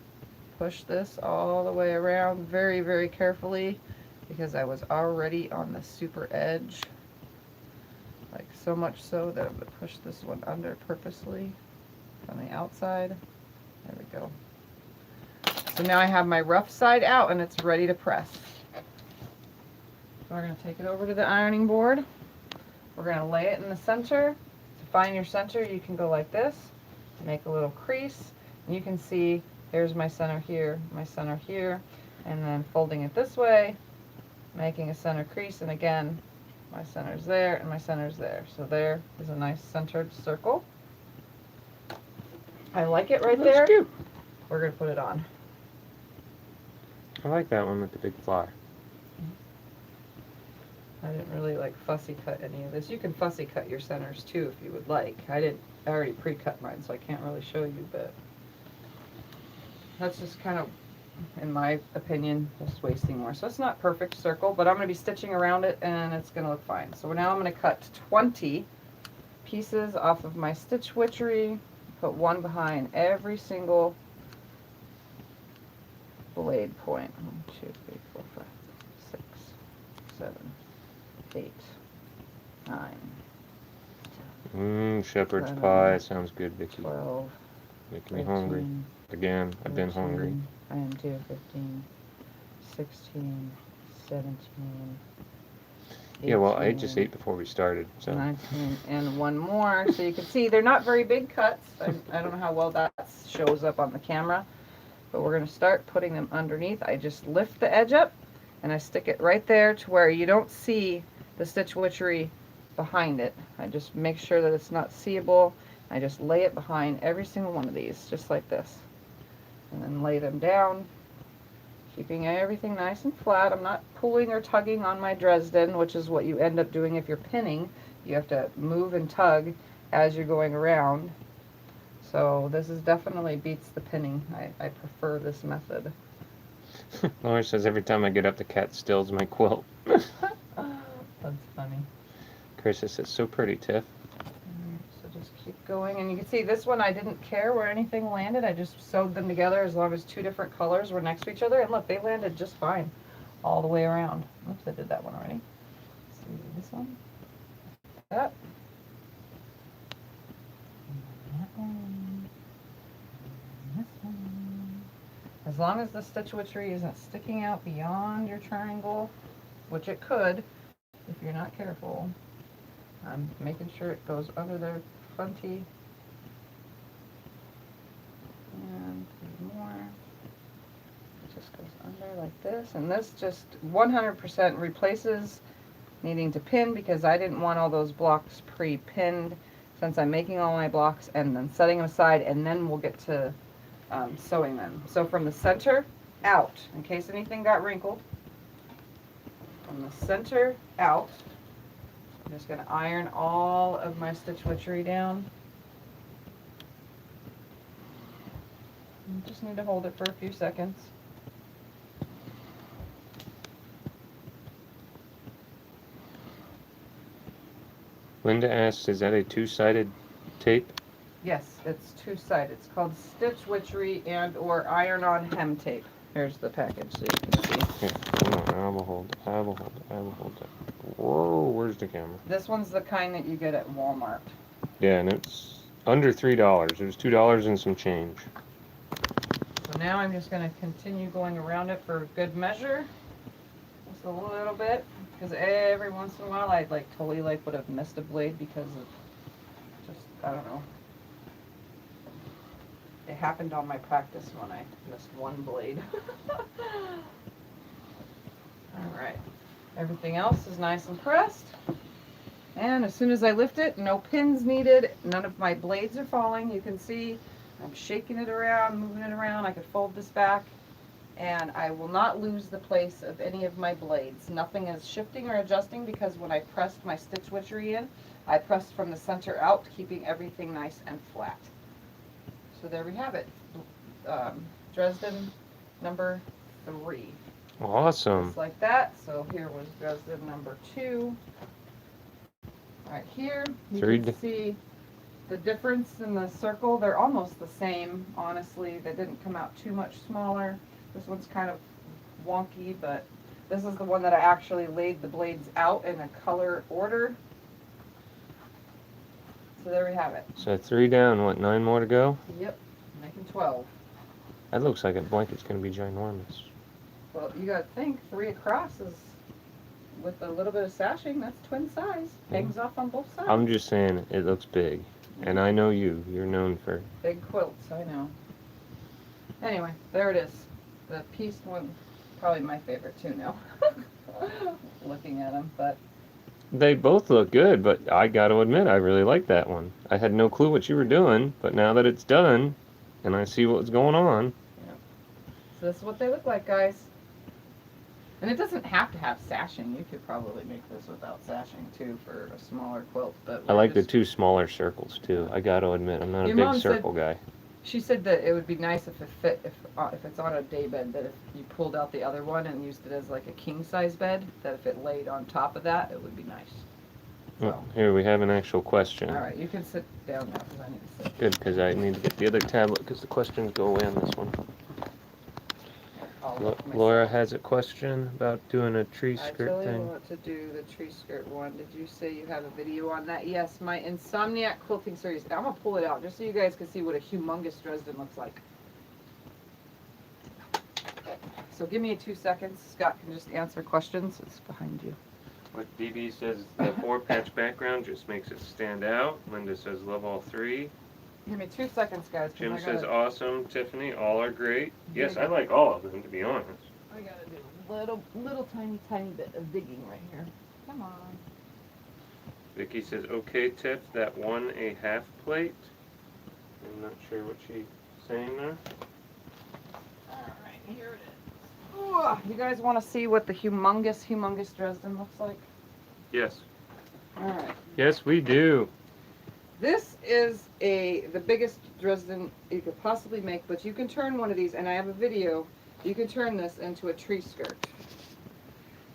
push this all the way around very, very carefully because I was already on the super edge. Like so much so that I'm going to push this one under purposely from the outside. There we go. So now I have my rough side out and it's ready to press. So we're going to take it over to the ironing board. We're going to lay it in the center. To find your center, you can go like this, make a little crease, and you can see here's my center here, and then folding it this way, making a center crease, and again, my center's there and my center's there. So there is a nice centered circle. I like it right there. That's cute. We're going to put it on. I like that one with the big flower. I didn't really like fussy cut any of this. You can fussy cut your centers too if you would like. I already pre-cut mine, so I can't really show you, but that's just kind of, in my opinion, just wasting more. So it's not perfect circle, but I'm going to be stitching around it and it's going to look fine. So now I'm going to cut 20 pieces off of my stitch Witchery, put one behind every single blade point. 1, 2, 3, 4, 5, 6, 7, 8, 9, Shepherd's 11, pie sounds good, Vicky. 12, Making me hungry. Again, I've been hungry. 13, 15, 16, 17, Yeah, well, I 18, just ate before we started, so. 19, and one more. So you can see they're not very big cuts. I don't know how well that shows up on the camera, but we're going to start putting them underneath. I just lift the edge up and I stick it right there to where you don't see the stitch witchery behind it. I just make sure that it's not seeable. I just lay it behind every single one of these, just like this. And then lay them down, keeping everything nice and flat. I'm not pulling or tugging on my Dresden, which is what you end up doing if you're pinning. You have to move and tug as you're going around. So this is definitely beats the pinning. I prefer this method. Laura says every time I get up, the cat steals my quilt. That's funny. Carissa says, so pretty, Tiff. So just keep going, and you can see this one I didn't care where anything landed. I just sewed them together as long as two different colors were next to each other, and look, they landed just fine all the way around. Oops, I did that one already. Let's see this one. That. And that one. And this one. As long as the stitch witchery isn't sticking out beyond your triangle, which it could if you're not careful. I'm making sure it goes under the fronty. And three more. It just goes under like this. And this just 100% replaces needing to pin, because I didn't want all those blocks pre-pinned, since I'm making all my blocks and then setting them aside, and then we'll get to sewing them. So from the center out, in case anything got wrinkled, from the center out, I'm just going to iron all of my stitch witchery down. You just need to hold it for a few seconds. Linda asks, is that a two-sided tape? Yes, it's two-sided. It's called stitch witchery and or iron-on hem tape. Here's the package so you can see. Here, hold on, I will hold it, I will hold it, I will hold it. Whoa, where's the camera? This one's the kind that you get at Walmart. Yeah, and it's under $3. It was $2 and some change. So now I'm just going to continue going around it for good measure. Just a little bit, because every once in a while I totally would have missed a blade because of just, I don't know. It happened on my practice when I missed one blade. Alright, everything else is nice and pressed. And as soon as I lift it, no pins needed, none of my blades are falling. You can see I'm shaking it around, moving it around. I could fold this back, and I will not lose the place of any of my blades. Nothing is shifting or adjusting, because when I pressed my stitch witchery in, I pressed from the center out, keeping everything nice and flat. So there we have it. Dresden number 3. Awesome. Just like that. So here was Dresden number 2. Right here, you can see the difference in the circle. They're almost the same, honestly. They didn't come out too much smaller. This one's kind of wonky, but this is the one that I actually laid the blades out in a color order. So there we have it. So 3 down, what, 9 more to go? Yep, making 12. That looks like a blanket's going to be ginormous. Well, you gotta think 3 across is, with a little bit of sashing, that's twin size. Hangs off on both sides. I'm just saying, it looks big. And I know you. You're known for... Big quilts, I know. Anyway, there it is. The pieced one, probably my favorite too now. Looking at them, but... They both look good, but I got to admit, I really like that one. I had no clue what you were doing, but now that it's done, and I see what's going on... Yeah. So this is what they look like, guys. And it doesn't have to have sashing. You could probably make this without sashing too for a smaller quilt. But I like the 2 smaller circles too. I got to admit, I'm not a big circle guy. She said that it would be nice if it fit, if it's on a day bed, that if you pulled out the other one and used it as like a king size bed, that if it laid on top of that, it would be nice. So. Well, here we have an actual question. All right, you can sit down now because I need to sit. Good, because I need to get the other tablet because the questions go away on this one. Laura has a question about doing a tree skirt I totally thing. want to do the tree skirt one. Did you say you have a video on that? Yes, my Insomniac quilting series. I'm going to pull it out just so you guys can see what a humongous Dresden looks like. So give me 2 seconds. Scott can just answer questions. It's behind you. What DB says, the 4-patch background just makes it stand out. Linda says, love all 3. Give me 2 seconds, guys. 'Cause Jim I says, gotta, awesome. Tiffany, all are great. Yes, Yeah. I like all of them, to be honest. I gotta do a little tiny bit of digging right here. Come on. Vicky says, okay, Tiff, that one a half plate. I'm not sure what she's saying there. Alright, here it is. Ooh, you guys want to see what the humongous Dresden looks like? Yes. Alright. Yes, we do. This is the biggest Dresden you could possibly make, but you can turn one of these, and I have a video, you can turn this into a tree skirt.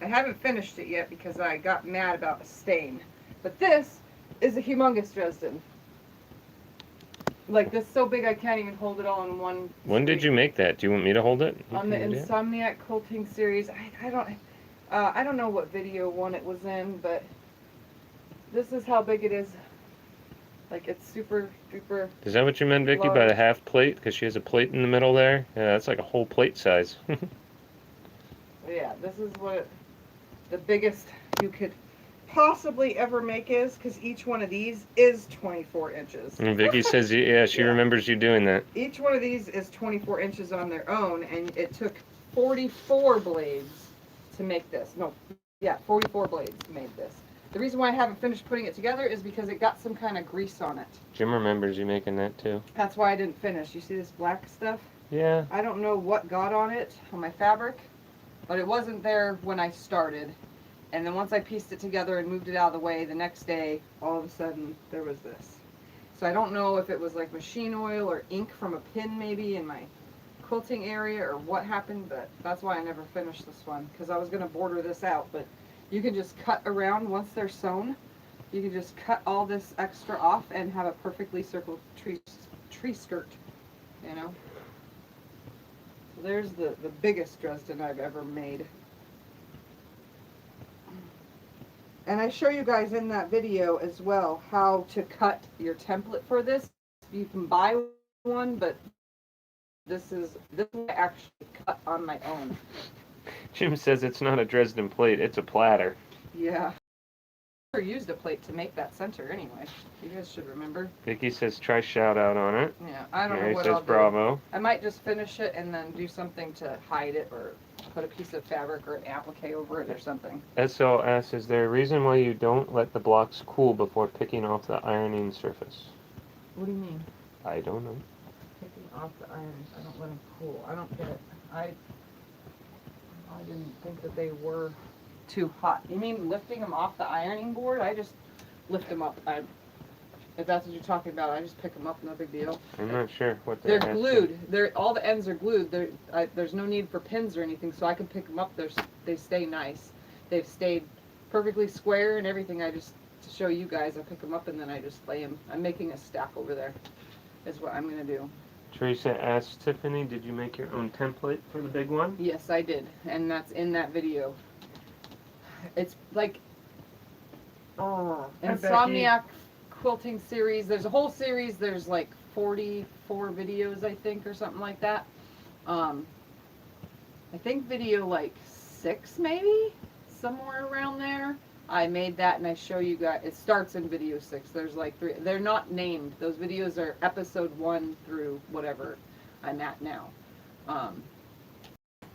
I haven't finished it yet because I got mad about a stain. But this is a humongous Dresden. Like, this so big I can't even hold it all in one. When did you make that? Do you want me to hold it? On the Insomniac Quilting series. I don't know what video one it was in, but this is how big it is. Like, it's super duper. Is that what you meant, Vicky, by the half plate? Because she has a plate in the middle there? Yeah, that's like a whole plate size. Yeah, this is what the biggest you could possibly ever make is, because each one of these is 24 inches. And Vicky says, yeah, she remembers you doing that. Each one of these is 24 inches on their own, and it took 44 blades to make this. No, yeah, 44 blades made this. The reason why I haven't finished putting it together is because it got some kind of grease on it. Jim remembers you making that too. That's why I didn't finish. You see this black stuff? Yeah. I don't know what got on it, on my fabric, but it wasn't there when I started. And then once I pieced it together and moved it out of the way, the next day, all of a sudden, there was this. So I don't know if it was like machine oil or ink from a pin maybe in my quilting area or what happened, but that's why I never finished this one, because I was going to border this out. But you can just cut around once they're sewn. You can just cut all this extra off and have a perfectly circled tree skirt, you know. So there's the biggest Dresden I've ever made. And I show you guys in that video as well how to cut your template for this. You can buy one, but this is I actually cut on my own. Jim says it's not a Dresden plate, it's a platter. Yeah. I never used a plate to make that center anyway. You guys should remember. Vicky says try shout out on it. Yeah, I don't know Mary what says I'll do. bravo. I might just finish it and then do something to hide it, or put a piece of fabric or an applique over it or something. SL asks, is there a reason why you don't let the blocks cool before picking off the ironing surface? What do you mean? I don't know. Picking off the irons. I don't let them cool. I don't get it. I didn't think that they were too hot. You mean lifting them off the ironing board? I just lift them up. If that's what you're talking about, I just pick them up. No big deal. I'm not sure what They're asking. glued. All the ends are glued. There's no need for pins or anything, so I can pick them up. They stay nice. They've stayed perfectly square and everything. To show you guys, I pick them up and then I just lay them. I'm making a stack over there. Is what I'm gonna do. Teresa asks, Tiffany, did you make your own template for the big one? Yes, I did, and that's in that video. It's like Insomniac Quilting series. There's a whole series. There's like 44 videos, I think, or something like that. I think video like 6 maybe, somewhere around there. I made that and I show you guys. It starts in video 6. There's like 3. They're not named. Those videos are episode 1 through whatever I'm at now.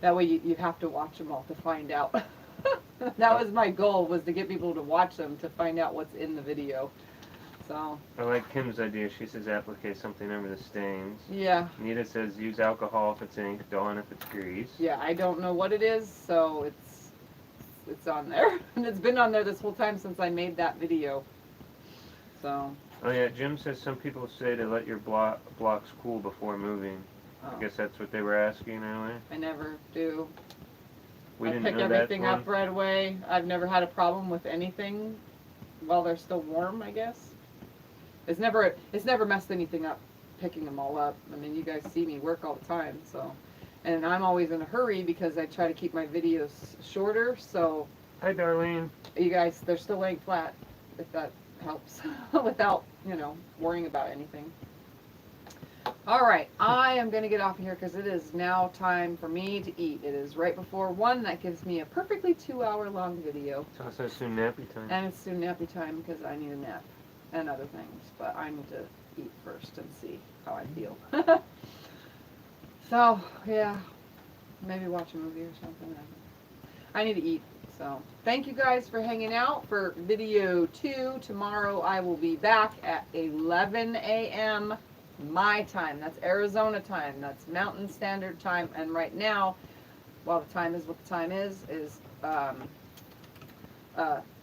That way you have to watch them all to find out. That was my goal, was to get people to watch them to find out what's in the video. So. I like Kim's idea. She says applique something over the stains. Yeah. Nita says use alcohol if it's ink, Dawn if it's grease. Yeah, I don't know what it is, so it's on there. And it's been on there this whole time since I made that video. So. Oh yeah, Jim says some people say to let your blocks cool before moving. I guess that's what they were asking earlier. I never do. We didn't pick know everything that up right away. I've never had a problem with anything while they're still warm, I guess. It's never messed anything up picking them all up. I mean, you guys see me work all the time, so. And I'm always in a hurry because I try to keep my videos shorter, so. Hi, Darlene. You guys, they're still laying flat, if that helps, without, worrying about anything. All right, I am going to get off of here because it is now time for me to eat. It is right before 1. That gives me a perfectly 2-hour long video. It's also soon nappy time. And it's soon nappy time because I need a nap and other things. But I need to eat first and see how I feel. So, yeah, maybe watch a movie or something. I need to eat. So, thank you guys for hanging out for video 2. Tomorrow I will be back at 11 a.m. my time. That's Arizona time. That's Mountain Standard Time. And right now, while the time is what the time is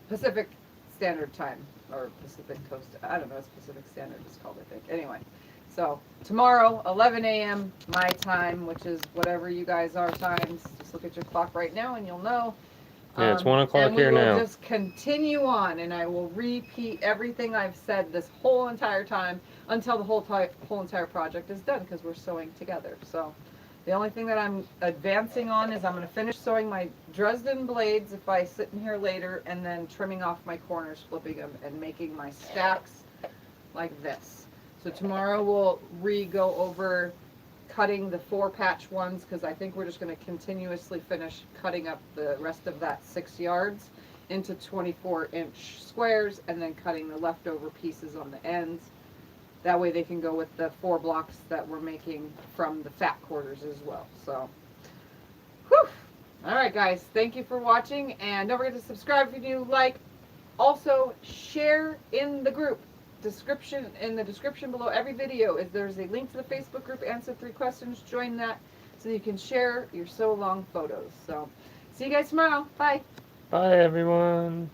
Pacific Standard Time. Or Pacific Coast. I don't know. It's Pacific Standard it's called, I think. Anyway. So, tomorrow, 11 a.m. my time, which is whatever you guys are times. Just look at your clock right now and you'll know. Yeah, it's 1 o'clock here now. And we will now. just continue on, and I will repeat everything I've said this whole entire time until the whole entire project is done, because we're sewing together. So, the only thing that I'm advancing on is I'm going to finish sewing my Dresden blades if I sit in here later, and then trimming off my corners, flipping them, and making my stacks like this. So tomorrow we'll go over cutting the 4-patch ones, because I think we're just going to continuously finish cutting up the rest of that 6 yards into 24-inch squares, and then cutting the leftover pieces on the ends. That way they can go with the 4 blocks that we're making from the fat quarters as well. So, whew! Alright guys, thank you for watching, and don't forget to subscribe if you do, like. Also, share in the group. In the description below every video there's a link to the Facebook group, Answer 3 Questions. Join that so you can share your sew along photos. So, see you guys tomorrow. Bye. Bye, everyone.